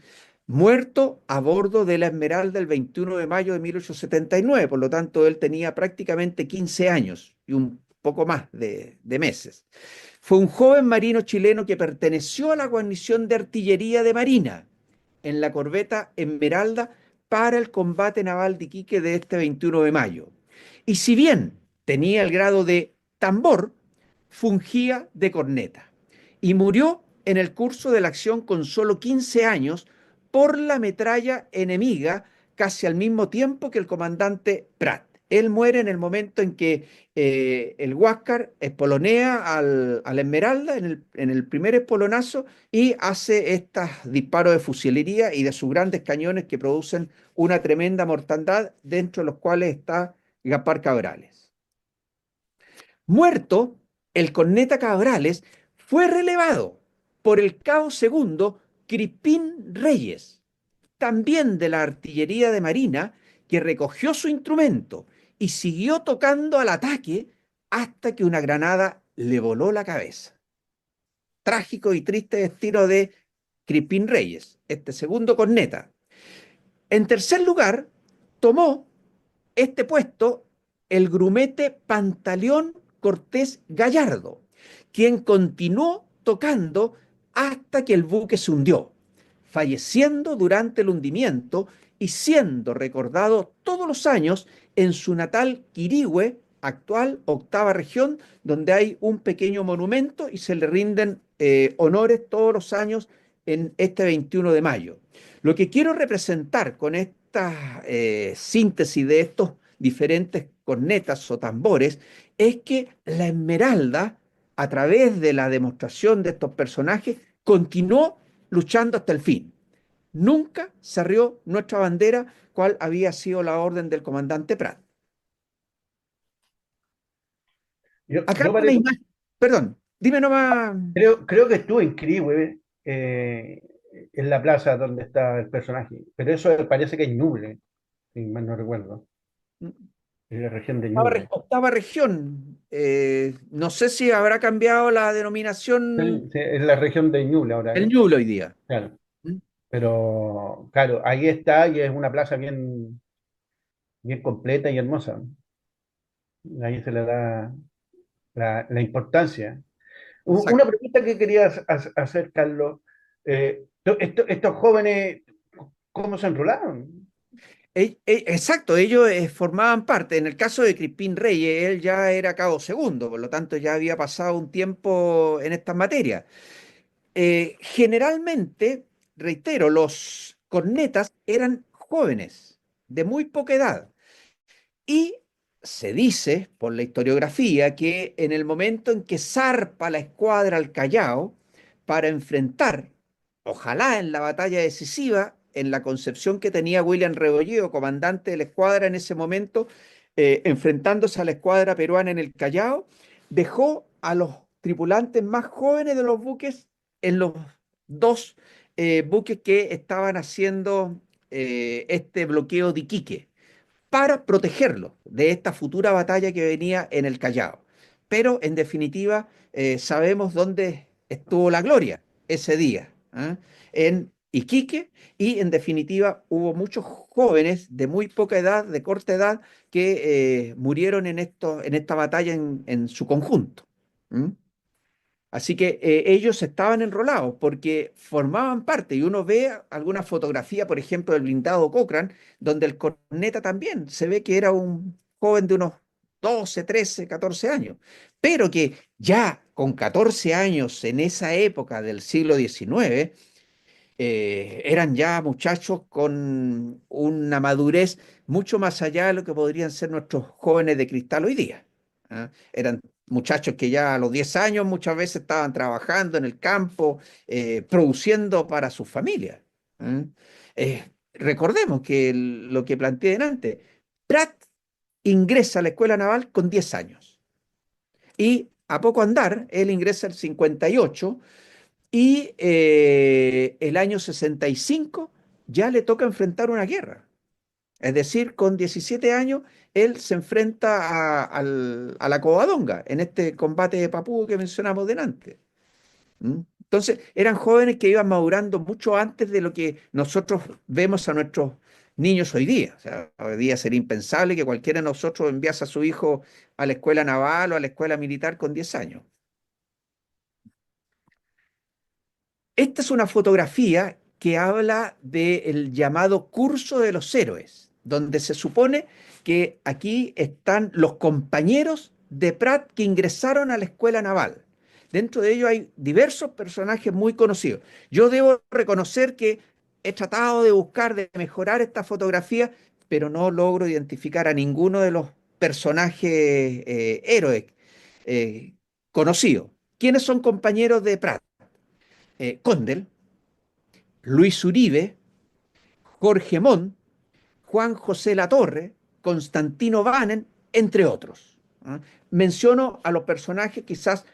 Muerto a bordo de la Esmeralda el 21 de mayo de 1879, por lo tanto él tenía prácticamente 15 años y un poco más de meses. Fue un joven marino chileno que perteneció a la guarnición de artillería de Marina en la corbeta Esmeralda para el combate naval de Iquique de este 21 de mayo. Y si bien tenía el grado de tambor, fungía de corneta y murió en el curso de la acción con solo 15 años por la metralla enemiga casi al mismo tiempo que el comandante Prat. Él muere en el momento en que el Huáscar espolonea a la Esmeralda en el primer espolonazo y hace estos disparos de fusilería y de sus grandes cañones que producen una tremenda mortandad, dentro de los cuales está Gaspar Cabrales. Muerto, el corneta Cabrales fue relevado por el cabo segundo Crispín Reyes, también de la artillería de Marina, que recogió su instrumento y siguió tocando al ataque hasta que una granada le voló la cabeza. Trágico y triste destino de Crispín Reyes, este segundo corneta. En tercer lugar, tomó este puesto el grumete Pantaleón Cortés Gallardo, quien continuó tocando hasta que el buque se hundió, falleciendo durante el hundimiento y siendo recordado todos los años en su natal Quirihue, actual octava región, donde hay un pequeño monumento y se le rinden honores todos los años en este 21 de mayo. Lo que quiero representar con esta síntesis de estos diferentes cornetas o tambores es que la Esmeralda, a través de la demostración de estos personajes, continuó luchando hasta el fin. Nunca se arrió nuestra bandera, cual había sido la orden del comandante Prat. Acá Yo hay una parece, imagen, perdón, dime nomás. creo que estuve en Quirihue, en la plaza donde está el personaje, pero eso parece que es Ñuble, si mal no recuerdo, en la región de Ñuble. Octava región. No sé si habrá cambiado la denominación Sí, sí, es la región de Ñuble ahora, el Ñuble hoy día. claro. ¿Mm? Pero claro, ahí está y es una plaza bien completa y hermosa. Ahí se le da la importancia. Una Exacto. pregunta que quería hacer, Carlos. Estos jóvenes, ¿cómo se enrolaron? Exacto, ellos formaban parte. En el caso de Crispín Reyes, él ya era cabo segundo, por lo tanto ya había pasado un tiempo en estas materias. Generalmente, reitero, los cornetas eran jóvenes, de muy poca edad. Y se dice por la historiografía que en el momento en que zarpa la escuadra al Callao para enfrentar, ojalá en la batalla decisiva, en la concepción que tenía William Rebolledo, comandante de la escuadra en ese momento, enfrentándose a la escuadra peruana en el Callao, dejó a los tripulantes más jóvenes de los buques en los dos buques que estaban haciendo este bloqueo de Iquique para protegerlo de esta futura batalla que venía en el Callao. Pero en definitiva, sabemos dónde estuvo la gloria ese día, ¿eh? En Iquique, y en definitiva hubo muchos jóvenes de muy poca edad, de corta edad, que murieron en esta batalla en su conjunto. ¿Mm? Así que ellos estaban enrolados porque formaban parte, y uno ve alguna fotografía, por ejemplo, del blindado Cochrane, donde el corneta también se ve que era un joven de unos 12, 13, 14 años, pero que ya con 14 años en esa época del siglo XIX, eran ya muchachos con una madurez mucho más allá de lo que podrían ser nuestros jóvenes de cristal hoy día. ¿Ah? Eran muchachos que ya a los 10 años muchas veces estaban trabajando en el campo, produciendo para sus familias. ¿Ah? Recordemos que lo que planteé antes, Pratt ingresa a la escuela naval con 10 años y a poco andar, él ingresa al 58 y el año 65 ya le toca enfrentar una guerra. Es decir, con 17 años él se enfrenta a la Covadonga en este combate de Papúa que mencionamos delante. ¿Mm? Entonces, eran jóvenes que iban madurando mucho antes de lo que nosotros vemos a nuestros niños hoy día. O sea, hoy día sería impensable que cualquiera de nosotros enviase a su hijo a la escuela naval o a la escuela militar con 10 años. Esta es una fotografía que habla del llamado curso de los héroes, donde se supone que aquí están los compañeros de Pratt que ingresaron a la escuela naval. Dentro de ellos hay diversos personajes muy conocidos. Yo debo reconocer que he tratado de buscar, de mejorar esta fotografía, pero no logro identificar a ninguno de los personajes héroes eh, conocidos. ¿Quiénes son compañeros de Pratt? Condel, Luis Uribe, Jorge Montt, Juan José Latorre, Constantino Banen, entre otros. ¿Ah? Menciono a los personajes quizás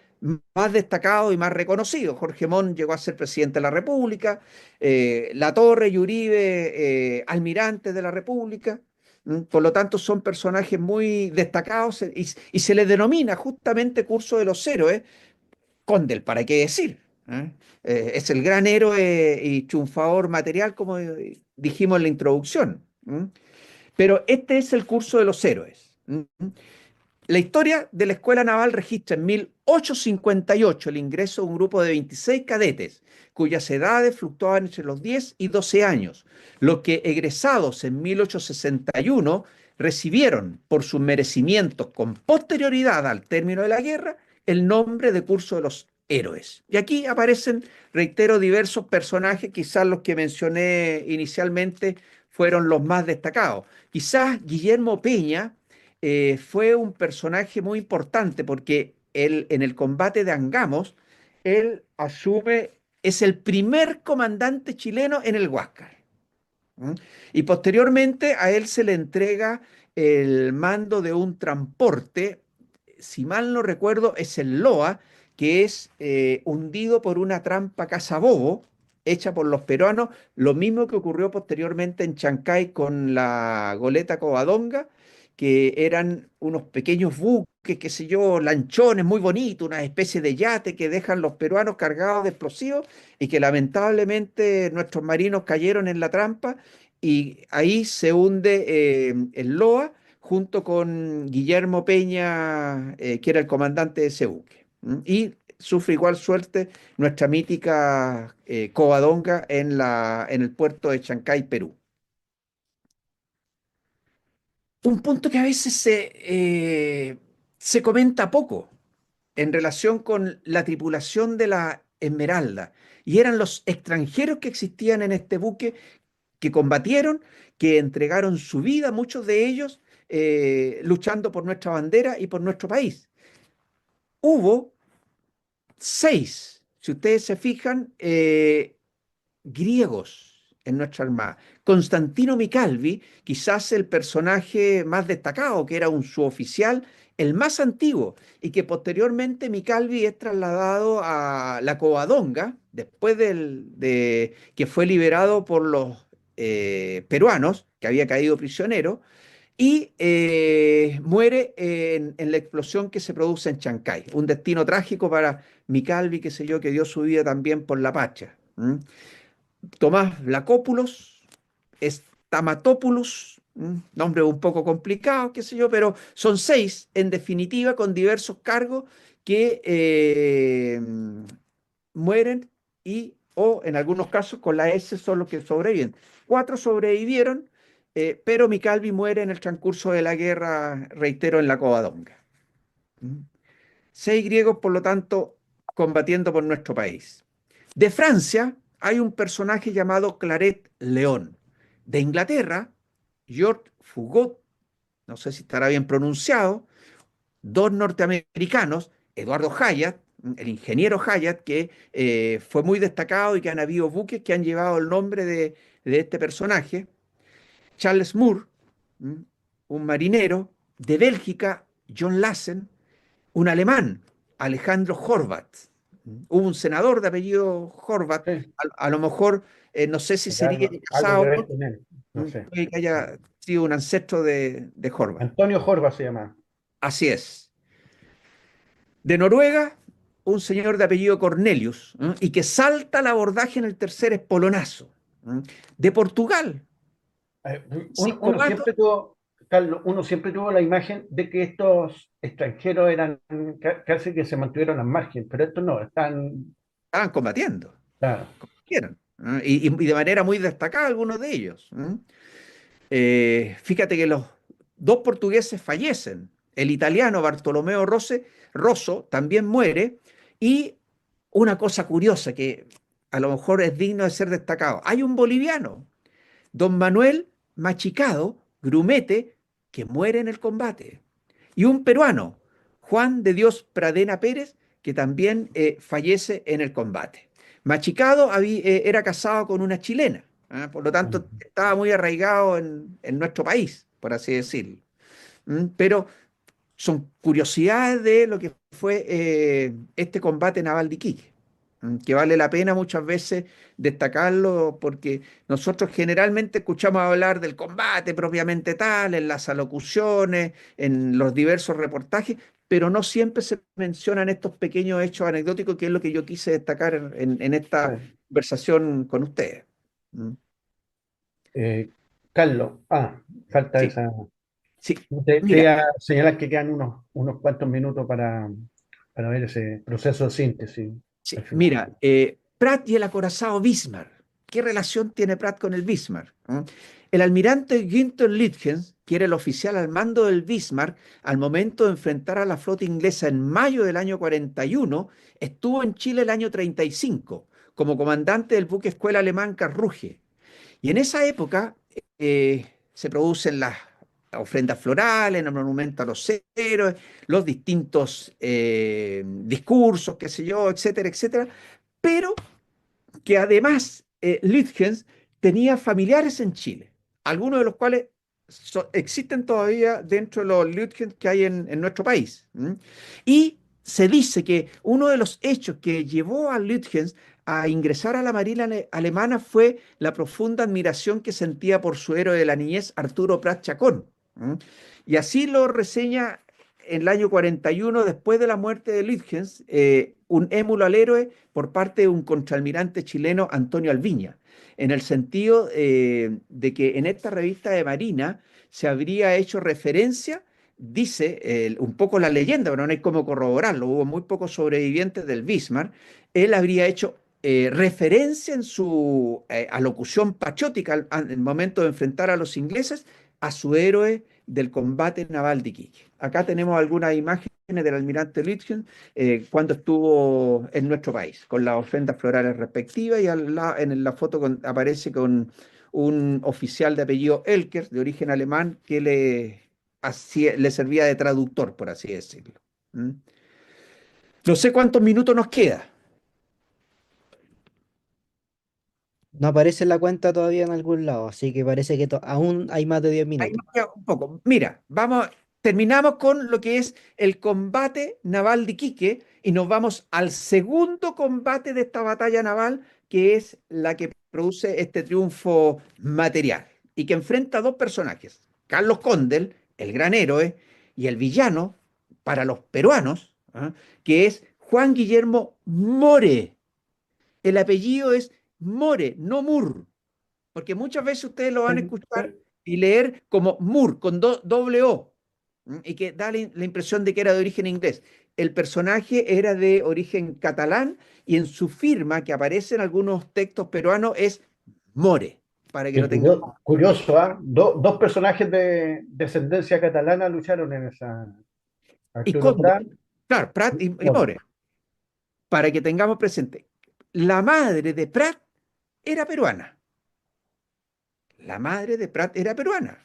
más destacados y más reconocidos. Jorge Montt llegó a ser presidente de la República, Latorre y Uribe, almirantes de la República. Por lo tanto, son personajes muy destacados y se les denomina justamente curso de los héroes. Condel, ¿para qué decir? ¿Eh? Es el gran héroe y triunfador material, como dijimos en la introducción. ¿Mm? Pero este es el curso de los héroes. ¿Mm? La historia de la Escuela Naval registra en 1858 el ingreso de un grupo de 26 cadetes, cuyas edades fluctuaban entre los 10 y 12 años, los que egresados en 1861 recibieron por sus merecimientos con posterioridad al término de la guerra el nombre de curso de los héroes. Y aquí aparecen, reitero, diversos personajes, quizás los que mencioné inicialmente fueron los más destacados. Quizás Guillermo Peña fue un personaje muy importante porque él, en el combate de Angamos, él asume, es el primer comandante chileno en el Huáscar. ¿Mm? Y posteriormente a él se le entrega el mando de un transporte, si mal no recuerdo, es el Loa, que es hundido por una trampa cazabobo hecha por los peruanos, lo mismo que ocurrió posteriormente en Chancay con la goleta Covadonga, que eran unos pequeños buques, qué sé yo, lanchones muy bonitos, una especie de yate que dejan los peruanos cargados de explosivos y que lamentablemente nuestros marinos cayeron en la trampa y ahí se hunde el Loa junto con Guillermo Peña, que era el comandante de ese buque. Y sufre igual suerte nuestra mítica Covadonga en el puerto de Chancay, Perú. Un punto que a veces se comenta poco en relación con la tripulación de la Esmeralda, y eran los extranjeros que existían en este buque que combatieron, que entregaron su vida, muchos de ellos luchando por nuestra bandera y por nuestro país. Hubo 6, si ustedes se fijan, griegos en nuestra armada. Constantino Micalvi, quizás el personaje más destacado, que era un suboficial, el más antiguo, y que posteriormente Micalvi es trasladado a la Covadonga, después de que fue liberado por los peruanos, que había caído prisionero, y muere en la explosión que se produce en Chancay. Un destino trágico para Micalvi, qué sé yo, que dio su vida también por la patria. ¿Mm? Tomás Vlacopoulos, Stamatopoulos, nombre un poco complicado, qué sé yo, pero son 6 en definitiva con diversos cargos que mueren y, o en algunos casos con la S son los que sobreviven. 4 sobrevivieron, pero Micalvi muere en el transcurso de la guerra, reitero, en la Covadonga. 6 griegos, por lo tanto, combatiendo por nuestro país. De Francia hay un personaje llamado Claret León. De Inglaterra, George Fougot, no sé si estará bien pronunciado, 2 norteamericanos, Eduardo Hyatt, el ingeniero Hyatt, que fue muy destacado y que han habido buques que han llevado el nombre de este personaje, Charles Moore, un marinero, de Bélgica, John Lassen, un alemán, Alejandro Horvath, Hubo un senador de apellido Horvath, Sí, a lo mejor, no sé si acá sería algo casado, que ver ¿no? con él, no sé. Puede que haya sido un ancestro de Horvath. Antonio Jorba se llama. Así es. De Noruega, un señor de apellido Cornelius, y que salta al abordaje en el tercer espolonazo. De Portugal, Uno Psicomato. siempre tuvo, Carlos, uno siempre tuvo la imagen de que estos extranjeros eran casi que se mantuvieron al margen, pero estos no, están, Estaban combatiendo, claro. quieran, y de manera muy destacada algunos de ellos. Fíjate que los dos portugueses fallecen. El italiano Bartolomeo Rosso también muere. Y una cosa curiosa que a lo mejor es digno de ser destacado. Hay un boliviano, don Manuel Machicado Grumete, que muere en el combate. Y un peruano, Juan de Dios Pradena Pérez, que también fallece en el combate. Machicado era casado con una chilena, por lo tanto estaba muy arraigado en nuestro país, por así decirlo. Pero son curiosidades de lo que fue este combate naval de Iquique, que vale la pena muchas veces destacarlo porque nosotros generalmente escuchamos hablar del combate propiamente tal, en las alocuciones, en los diversos reportajes, pero no siempre se mencionan estos pequeños hechos anecdóticos, que es lo que yo quise destacar en esta Sí. conversación con ustedes. ¿Mm? Eh, Carlos, falta Sí, esa. sí. Te Mira, iba a señalar que quedan unos cuantos minutos para ver ese proceso de síntesis al sí, final. mira, Pratt y el acorazado Bismarck. ¿Qué relación tiene Pratt con el Bismarck? El almirante Günther Lütgens, que era el oficial al mando del Bismarck, al momento de enfrentar a la flota inglesa en mayo del año 41, estuvo en Chile el año 35 como comandante del buque escuela alemán Carruge. Y en esa época se producen las ofrendas florales, el monumento a los héroes, los distintos discursos, qué sé yo, etcétera, etcétera, pero que además Lütgens tenía familiares en Chile, algunos de los cuales existen todavía dentro de los Lütgens que hay en nuestro país. Y se dice que uno de los hechos que llevó a Lütgens a ingresar a la Marina alemana fue la profunda admiración que sentía por su héroe de la niñez, Arturo Prat Chacón. ¿Mm? Y así lo reseña en el año 41, después de la muerte de Lütgens, un émulo al héroe por parte de un contraalmirante chileno, Antonio Alviña, en el sentido de que en esta revista de Marina se habría hecho referencia, dice un poco la leyenda, pero no hay cómo corroborarlo, hubo muy pocos sobrevivientes del Bismarck, él habría hecho referencia en su alocución patriótica al momento de enfrentar a los ingleses a su héroe del combate naval de Iquique. Acá tenemos algunas imágenes del almirante Lütgen cuando estuvo en nuestro país, con las ofrendas florales respectivas, y en la foto aparece con un oficial de apellido Elkers, de origen alemán, que le servía de traductor, por así decirlo. ¿Mm? No sé cuántos minutos nos queda. No aparece en la cuenta todavía en algún lado, así que parece que aún hay más de 10 Ahí minutos. nos queda un poco. Mira, terminamos con lo que es el combate naval de Iquique y nos vamos al segundo combate de esta batalla naval, que es la que produce este triunfo material y que enfrenta a dos personajes, Carlos Condel, el gran héroe, y el villano para los peruanos, que es Juan Guillermo More. El apellido es More, no Mur, porque muchas veces ustedes lo van a escuchar y leer como Moore, con doble O, y que da la impresión de que era de origen inglés. El personaje era de origen catalán y en su firma, que aparece en algunos textos peruanos, es More, para que Qué lo tengamos. curioso, ¿ah? Dos personajes de descendencia catalana lucharon en esa. Y Arturo Conde, Prat. claro, Prat y More, para que tengamos presente. La madre de Prat era peruana. La madre de Prat era peruana.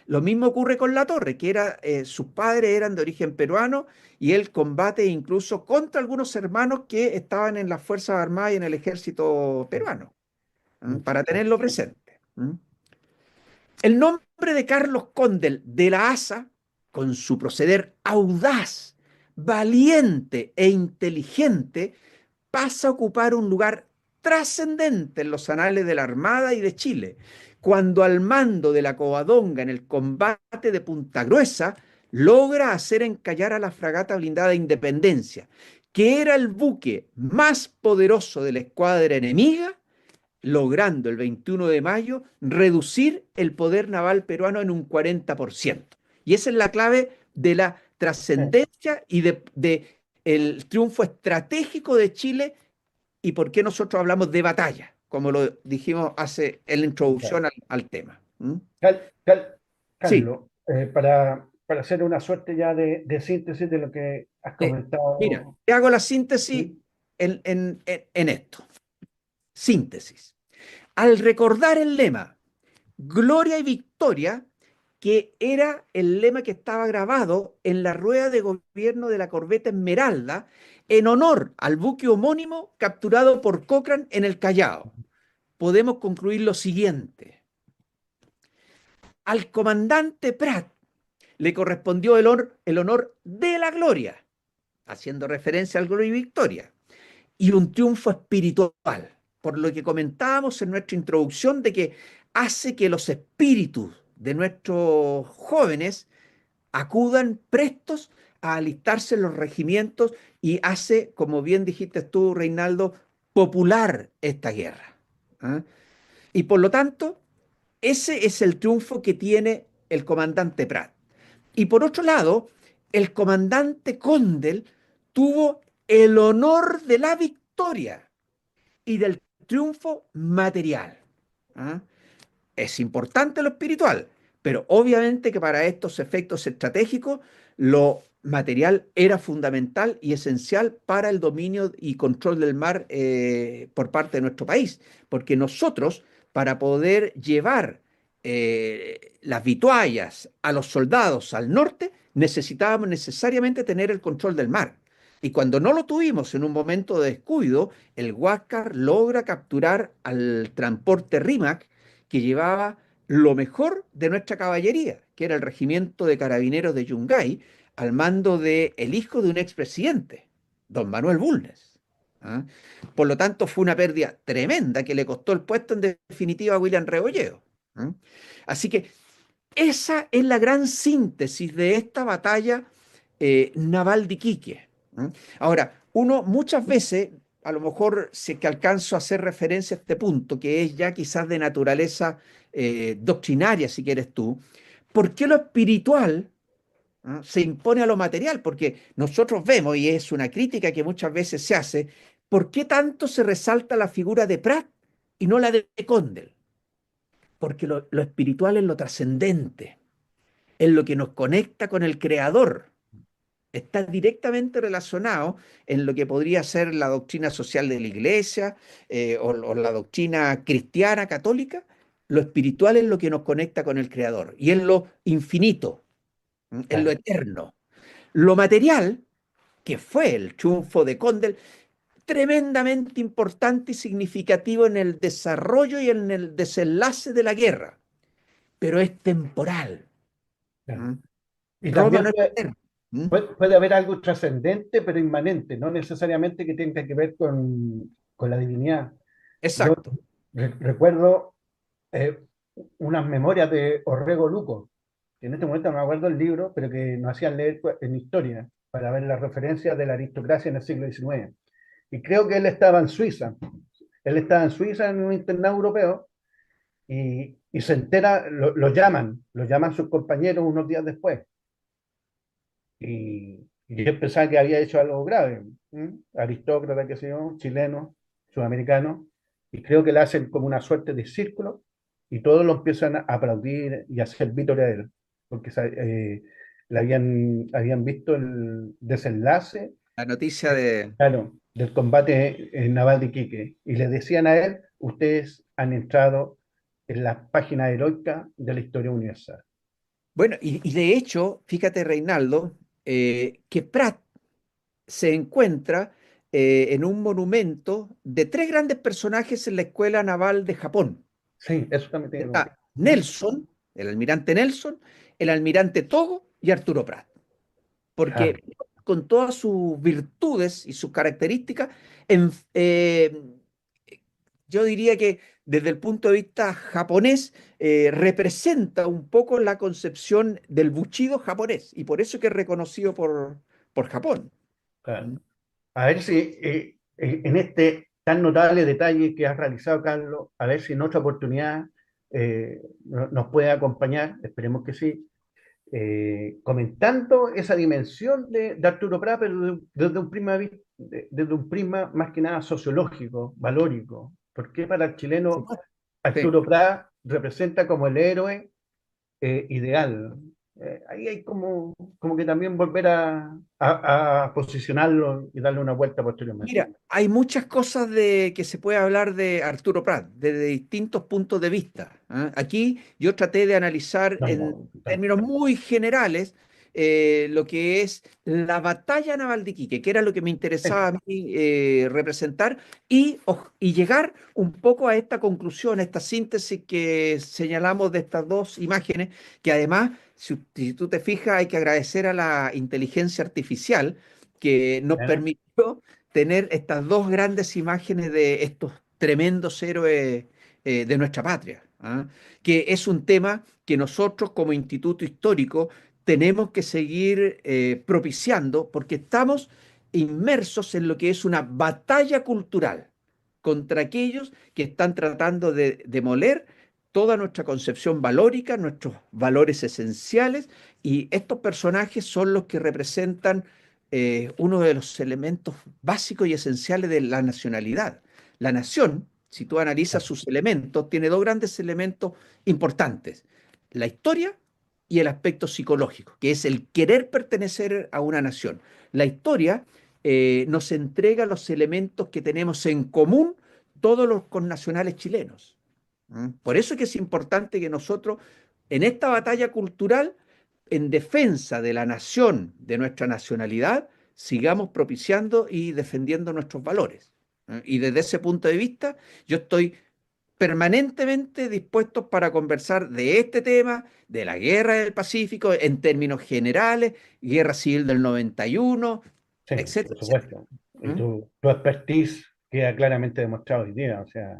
Lo mismo ocurre con La Torre, que sus padres eran de origen peruano y él combate incluso contra algunos hermanos que estaban en las Fuerzas Armadas y en el ejército peruano, para tenerlo presente. El nombre de Carlos Condel de la Asa, con su proceder audaz, valiente e inteligente, pasa a ocupar un lugar trascendente en los anales de la Armada y de Chile, cuando al mando de la Covadonga en el combate de Punta Gruesa logra hacer encallar a la fragata blindada Independencia, que era el buque más poderoso de la escuadra enemiga, logrando el 21 de mayo reducir el poder naval peruano en un 40%. Y esa es la clave de la trascendencia y de el triunfo estratégico de Chile y por qué nosotros hablamos de batalla, como lo dijimos en la introducción al tema. ¿Mm? Cal- Cal- Sí, Carlos, para hacer una suerte ya de síntesis de lo que has mira, comentado. te hago la síntesis ¿Sí? en esto. Síntesis. Al recordar el lema Gloria y Victoria, que era el lema que estaba grabado en la rueda de gobierno de la corbeta Esmeralda, en honor al buque homónimo capturado por Cochrane en el Callao, podemos concluir lo siguiente. Al comandante Prat le correspondió el honor de la gloria, haciendo referencia al Gloria y Victoria, y un triunfo espiritual, por lo que comentábamos en nuestra introducción de que hace que los espíritus de nuestros jóvenes acudan prestos a alistarse en los regimientos y hace, como bien dijiste tú, Reinaldo, popular esta guerra. ¿Ah? Y por lo tanto, ese es el triunfo que tiene el comandante Prat. Y por otro lado, el comandante Condel tuvo el honor de la victoria y del triunfo material. ¿Ah? Es importante lo espiritual, pero obviamente que para estos efectos estratégicos lo material era fundamental y esencial para el dominio y control del mar por parte de nuestro país, porque nosotros, para poder llevar las vituallas a los soldados al norte, necesitábamos necesariamente tener el control del mar. Y cuando no lo tuvimos en un momento de descuido, el Huáscar logra capturar al transporte Rímac que llevaba lo mejor de nuestra caballería, que era el regimiento de carabineros de Yungay, al mando de el hijo de un expresidente, don Manuel Bulnes. ¿Ah? Por lo tanto, fue una pérdida tremenda que le costó el puesto en definitiva a William Rebolledo. ¿Ah? Así que esa es la gran síntesis de esta batalla naval de Iquique. ¿Ah? Ahora, uno muchas veces, a lo mejor si es que alcanzo a hacer referencia a este punto, que es ya quizás de naturaleza doctrinaria, si quieres tú, ¿por qué lo espiritual se impone a lo material? Porque nosotros vemos, y es una crítica que muchas veces se hace, ¿por qué tanto se resalta la figura de Prat y no la de Condel? Porque lo espiritual es lo trascendente, es lo que nos conecta con el Creador. Está directamente relacionado en lo que podría ser la doctrina social de la Iglesia o la doctrina cristiana católica. Lo espiritual es lo que nos conecta con el Creador y es lo infinito, es lo Claro. eterno. Lo material, que fue el triunfo de Condel, tremendamente importante y significativo en el desarrollo y en el desenlace de la guerra, pero es temporal. Claro. ¿Mm? Y Roma también no es eterna. ¿Mm? puede haber algo trascendente, pero inmanente, no necesariamente que tenga que ver con la divinidad. Yo Exacto. recuerdo eh, unas memorias de Orrego Luco, que en este momento no me acuerdo el libro, pero que nos hacían leer en historia para ver las referencias de la aristocracia en el siglo XIX. Y creo que él estaba en Suiza. Él estaba en Suiza en un internado europeo y se entera, lo llaman sus compañeros unos días después. Y yo pensaba que había hecho algo grave. ¿M? Aristócrata, qué sé yo, chileno, sudamericano, y creo que le hacen como una suerte de círculo y todos lo empiezan a aplaudir y a hacer vítores a él, porque habían visto el desenlace, La noticia de... claro, del combate naval de Iquique, y le decían a él, ustedes han entrado en la página heroica de la historia universal. Bueno, y de hecho, fíjate, Reinaldo, que Prat se encuentra en un monumento de tres grandes personajes en la Escuela Naval de Japón. Sí, eso también tiene que ver. Está Nelson, el almirante Nelson, el almirante Togo y Arturo Prat. Claro, Porque con todas sus virtudes y sus características, en- eh, yo diría que desde el punto de vista japonés, representa un poco la concepción del Bushido japonés, y por eso que es reconocido por Japón. Claro. A ver si en este tan notable detalle que has realizado, Carlos, a ver si en otra oportunidad nos puede acompañar, esperemos que sí, comentando esa dimensión de Arturo Prat, pero desde un desde un prisma más que nada sociológico, valórico. Porque para el chileno Sí. Arturo Prat representa como el héroe ideal? Ahí hay como que también volver a posicionarlo y darle una vuelta posteriormente. Mira, hay muchas cosas que se puede hablar de Arturo Prat desde distintos puntos de vista. ¿Ah? Aquí yo traté de analizar No, en no, términos muy generales lo que es la batalla naval de Iquique, que era lo que me interesaba a mí representar y llegar un poco a esta conclusión, a esta síntesis que señalamos de estas dos imágenes, que además, si tú te fijas, hay que agradecer a la inteligencia artificial que nos ¿ya? permitió tener estas dos grandes imágenes de estos tremendos héroes de nuestra patria, ¿ah? Que es un tema que nosotros como Instituto Histórico tenemos que seguir propiciando porque estamos inmersos en lo que es una batalla cultural contra aquellos que están tratando de demoler toda nuestra concepción valórica, nuestros valores esenciales, y estos personajes son los que representan uno de los elementos básicos y esenciales de la nacionalidad. La nación, si tú analizas sus elementos, tiene dos grandes elementos importantes: la historia y el aspecto psicológico, que es el querer pertenecer a una nación. La historia nos entrega los elementos que tenemos en común todos los connacionales chilenos. Por eso es que es importante que nosotros, en esta batalla cultural, en defensa de la nación, de nuestra nacionalidad, sigamos propiciando y defendiendo nuestros valores. Y desde ese punto de vista, yo estoy permanentemente dispuesto para conversar de este tema, de la guerra del Pacífico, en términos generales, guerra civil del 91, Sí, por etcétera, etcétera. supuesto. Y ¿Mm? tu expertise queda claramente demostrado hoy día. O sea,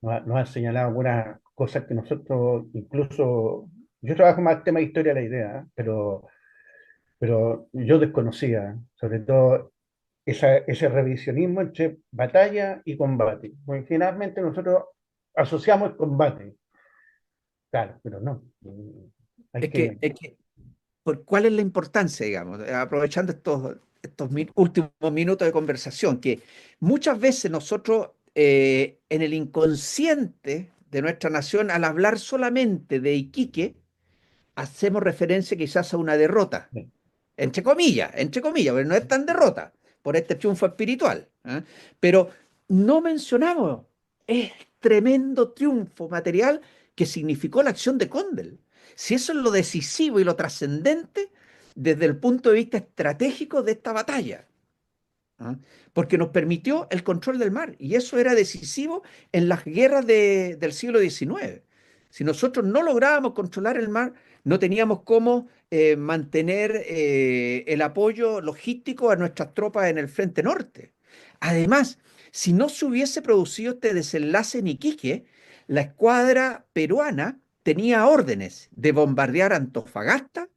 nos has señalado algunas cosas que nosotros, incluso, yo trabajo más tema de historia de la idea, pero yo desconocía, sobre todo ese revisionismo entre batalla y combate. Porque finalmente nosotros asociamos el combate, claro, pero no. Hay Es que ¿cuál es la importancia, digamos? Aprovechando estos últimos minutos de conversación, que muchas veces nosotros en el inconsciente de nuestra nación, al hablar solamente de Iquique, hacemos referencia quizás a una derrota, entre comillas, pero no es tan derrota por este triunfo espiritual. ¿Ah? Pero no mencionamos el tremendo triunfo material que significó la acción de Condel. Si eso es lo decisivo y lo trascendente desde el punto de vista estratégico de esta batalla. ¿Ah? Porque nos permitió el control del mar, y eso era decisivo en las guerras del siglo XIX. Si nosotros no lográbamos controlar el mar, no teníamos cómo mantener el apoyo logístico a nuestras tropas en el frente norte. Además, si no se hubiese producido este desenlace en Iquique, la escuadra peruana tenía órdenes de bombardear Antofagasta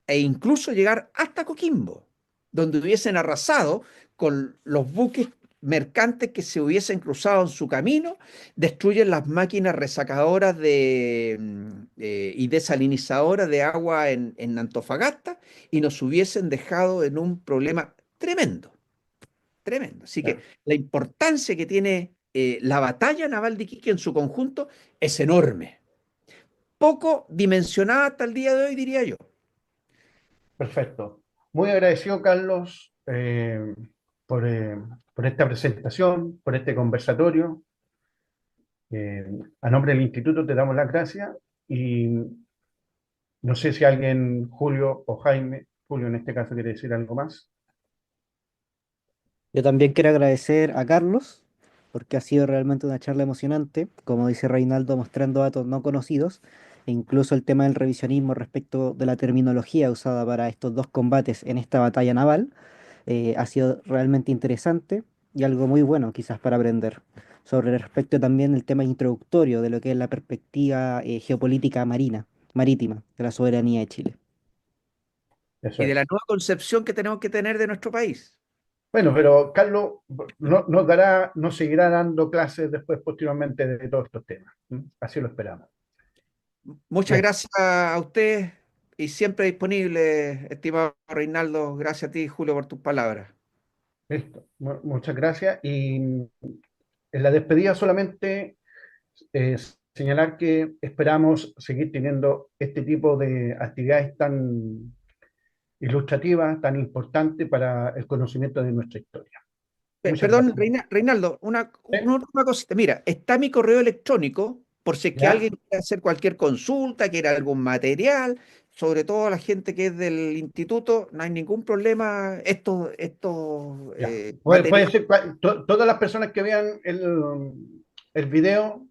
e incluso llegar hasta Coquimbo, donde hubiesen arrasado con los buques mercantes que se hubiesen cruzado en su camino, destruyen las máquinas resacadoras y desalinizadoras de agua en Antofagasta, y nos hubiesen dejado en un problema tremendo, tremendo. Así que que, la importancia que tiene la batalla naval de Iquique en su conjunto es enorme. Poco dimensionada hasta el día de hoy, diría yo. perfecto. Muy agradecido, Carlos, por esta presentación, por este conversatorio. Eh, a nombre del instituto te damos las gracias y no sé si alguien, Julio o Jaime, Julio en este caso quiere decir algo más. Yo también quiero agradecer a Carlos, porque ha sido realmente una charla emocionante, como dice Reinaldo, mostrando datos no conocidos e incluso el tema del revisionismo respecto de la terminología usada para estos dos combates en esta batalla naval ha sido realmente interesante y algo muy bueno quizás para aprender. Sobre respecto también el tema introductorio de lo que es la perspectiva geopolítica marítima de la soberanía de Chile. Eso Y de la es. nueva concepción que tenemos que tener de nuestro país. Bueno, pero Carlos nos seguirá dando clases después, posteriormente, de todos estos temas. ¿Mm? Así lo esperamos. Muchas Bien, gracias a usted y siempre disponible, estimado Reinaldo. Gracias a ti, Julio, por tus palabras. listo. Muchas gracias. Y en la despedida solamente eh, señalar que esperamos seguir teniendo este tipo de actividades tan ilustrativas, tan importantes para el conocimiento de nuestra historia. Muchas Perdón, gracias. Reinaldo, ¿Sí? una última cosita. Mira, está mi correo electrónico por si es que ¿Ya? alguien quiere hacer cualquier consulta, quiere algún material, sobre todo la gente que es del instituto, no hay ningún problema. Estos Ya. Puede materiales. ser, todas las personas que vean el video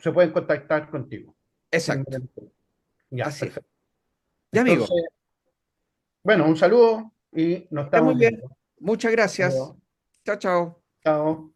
se pueden contactar contigo. Sin Exacto, ningún problema. Ya, así es. perfecto. Ya, amigo, Entonces, bueno, un saludo y nos esté muy estamos bien. viendo. Muchas gracias. Adiós. Chao, chao. Chao.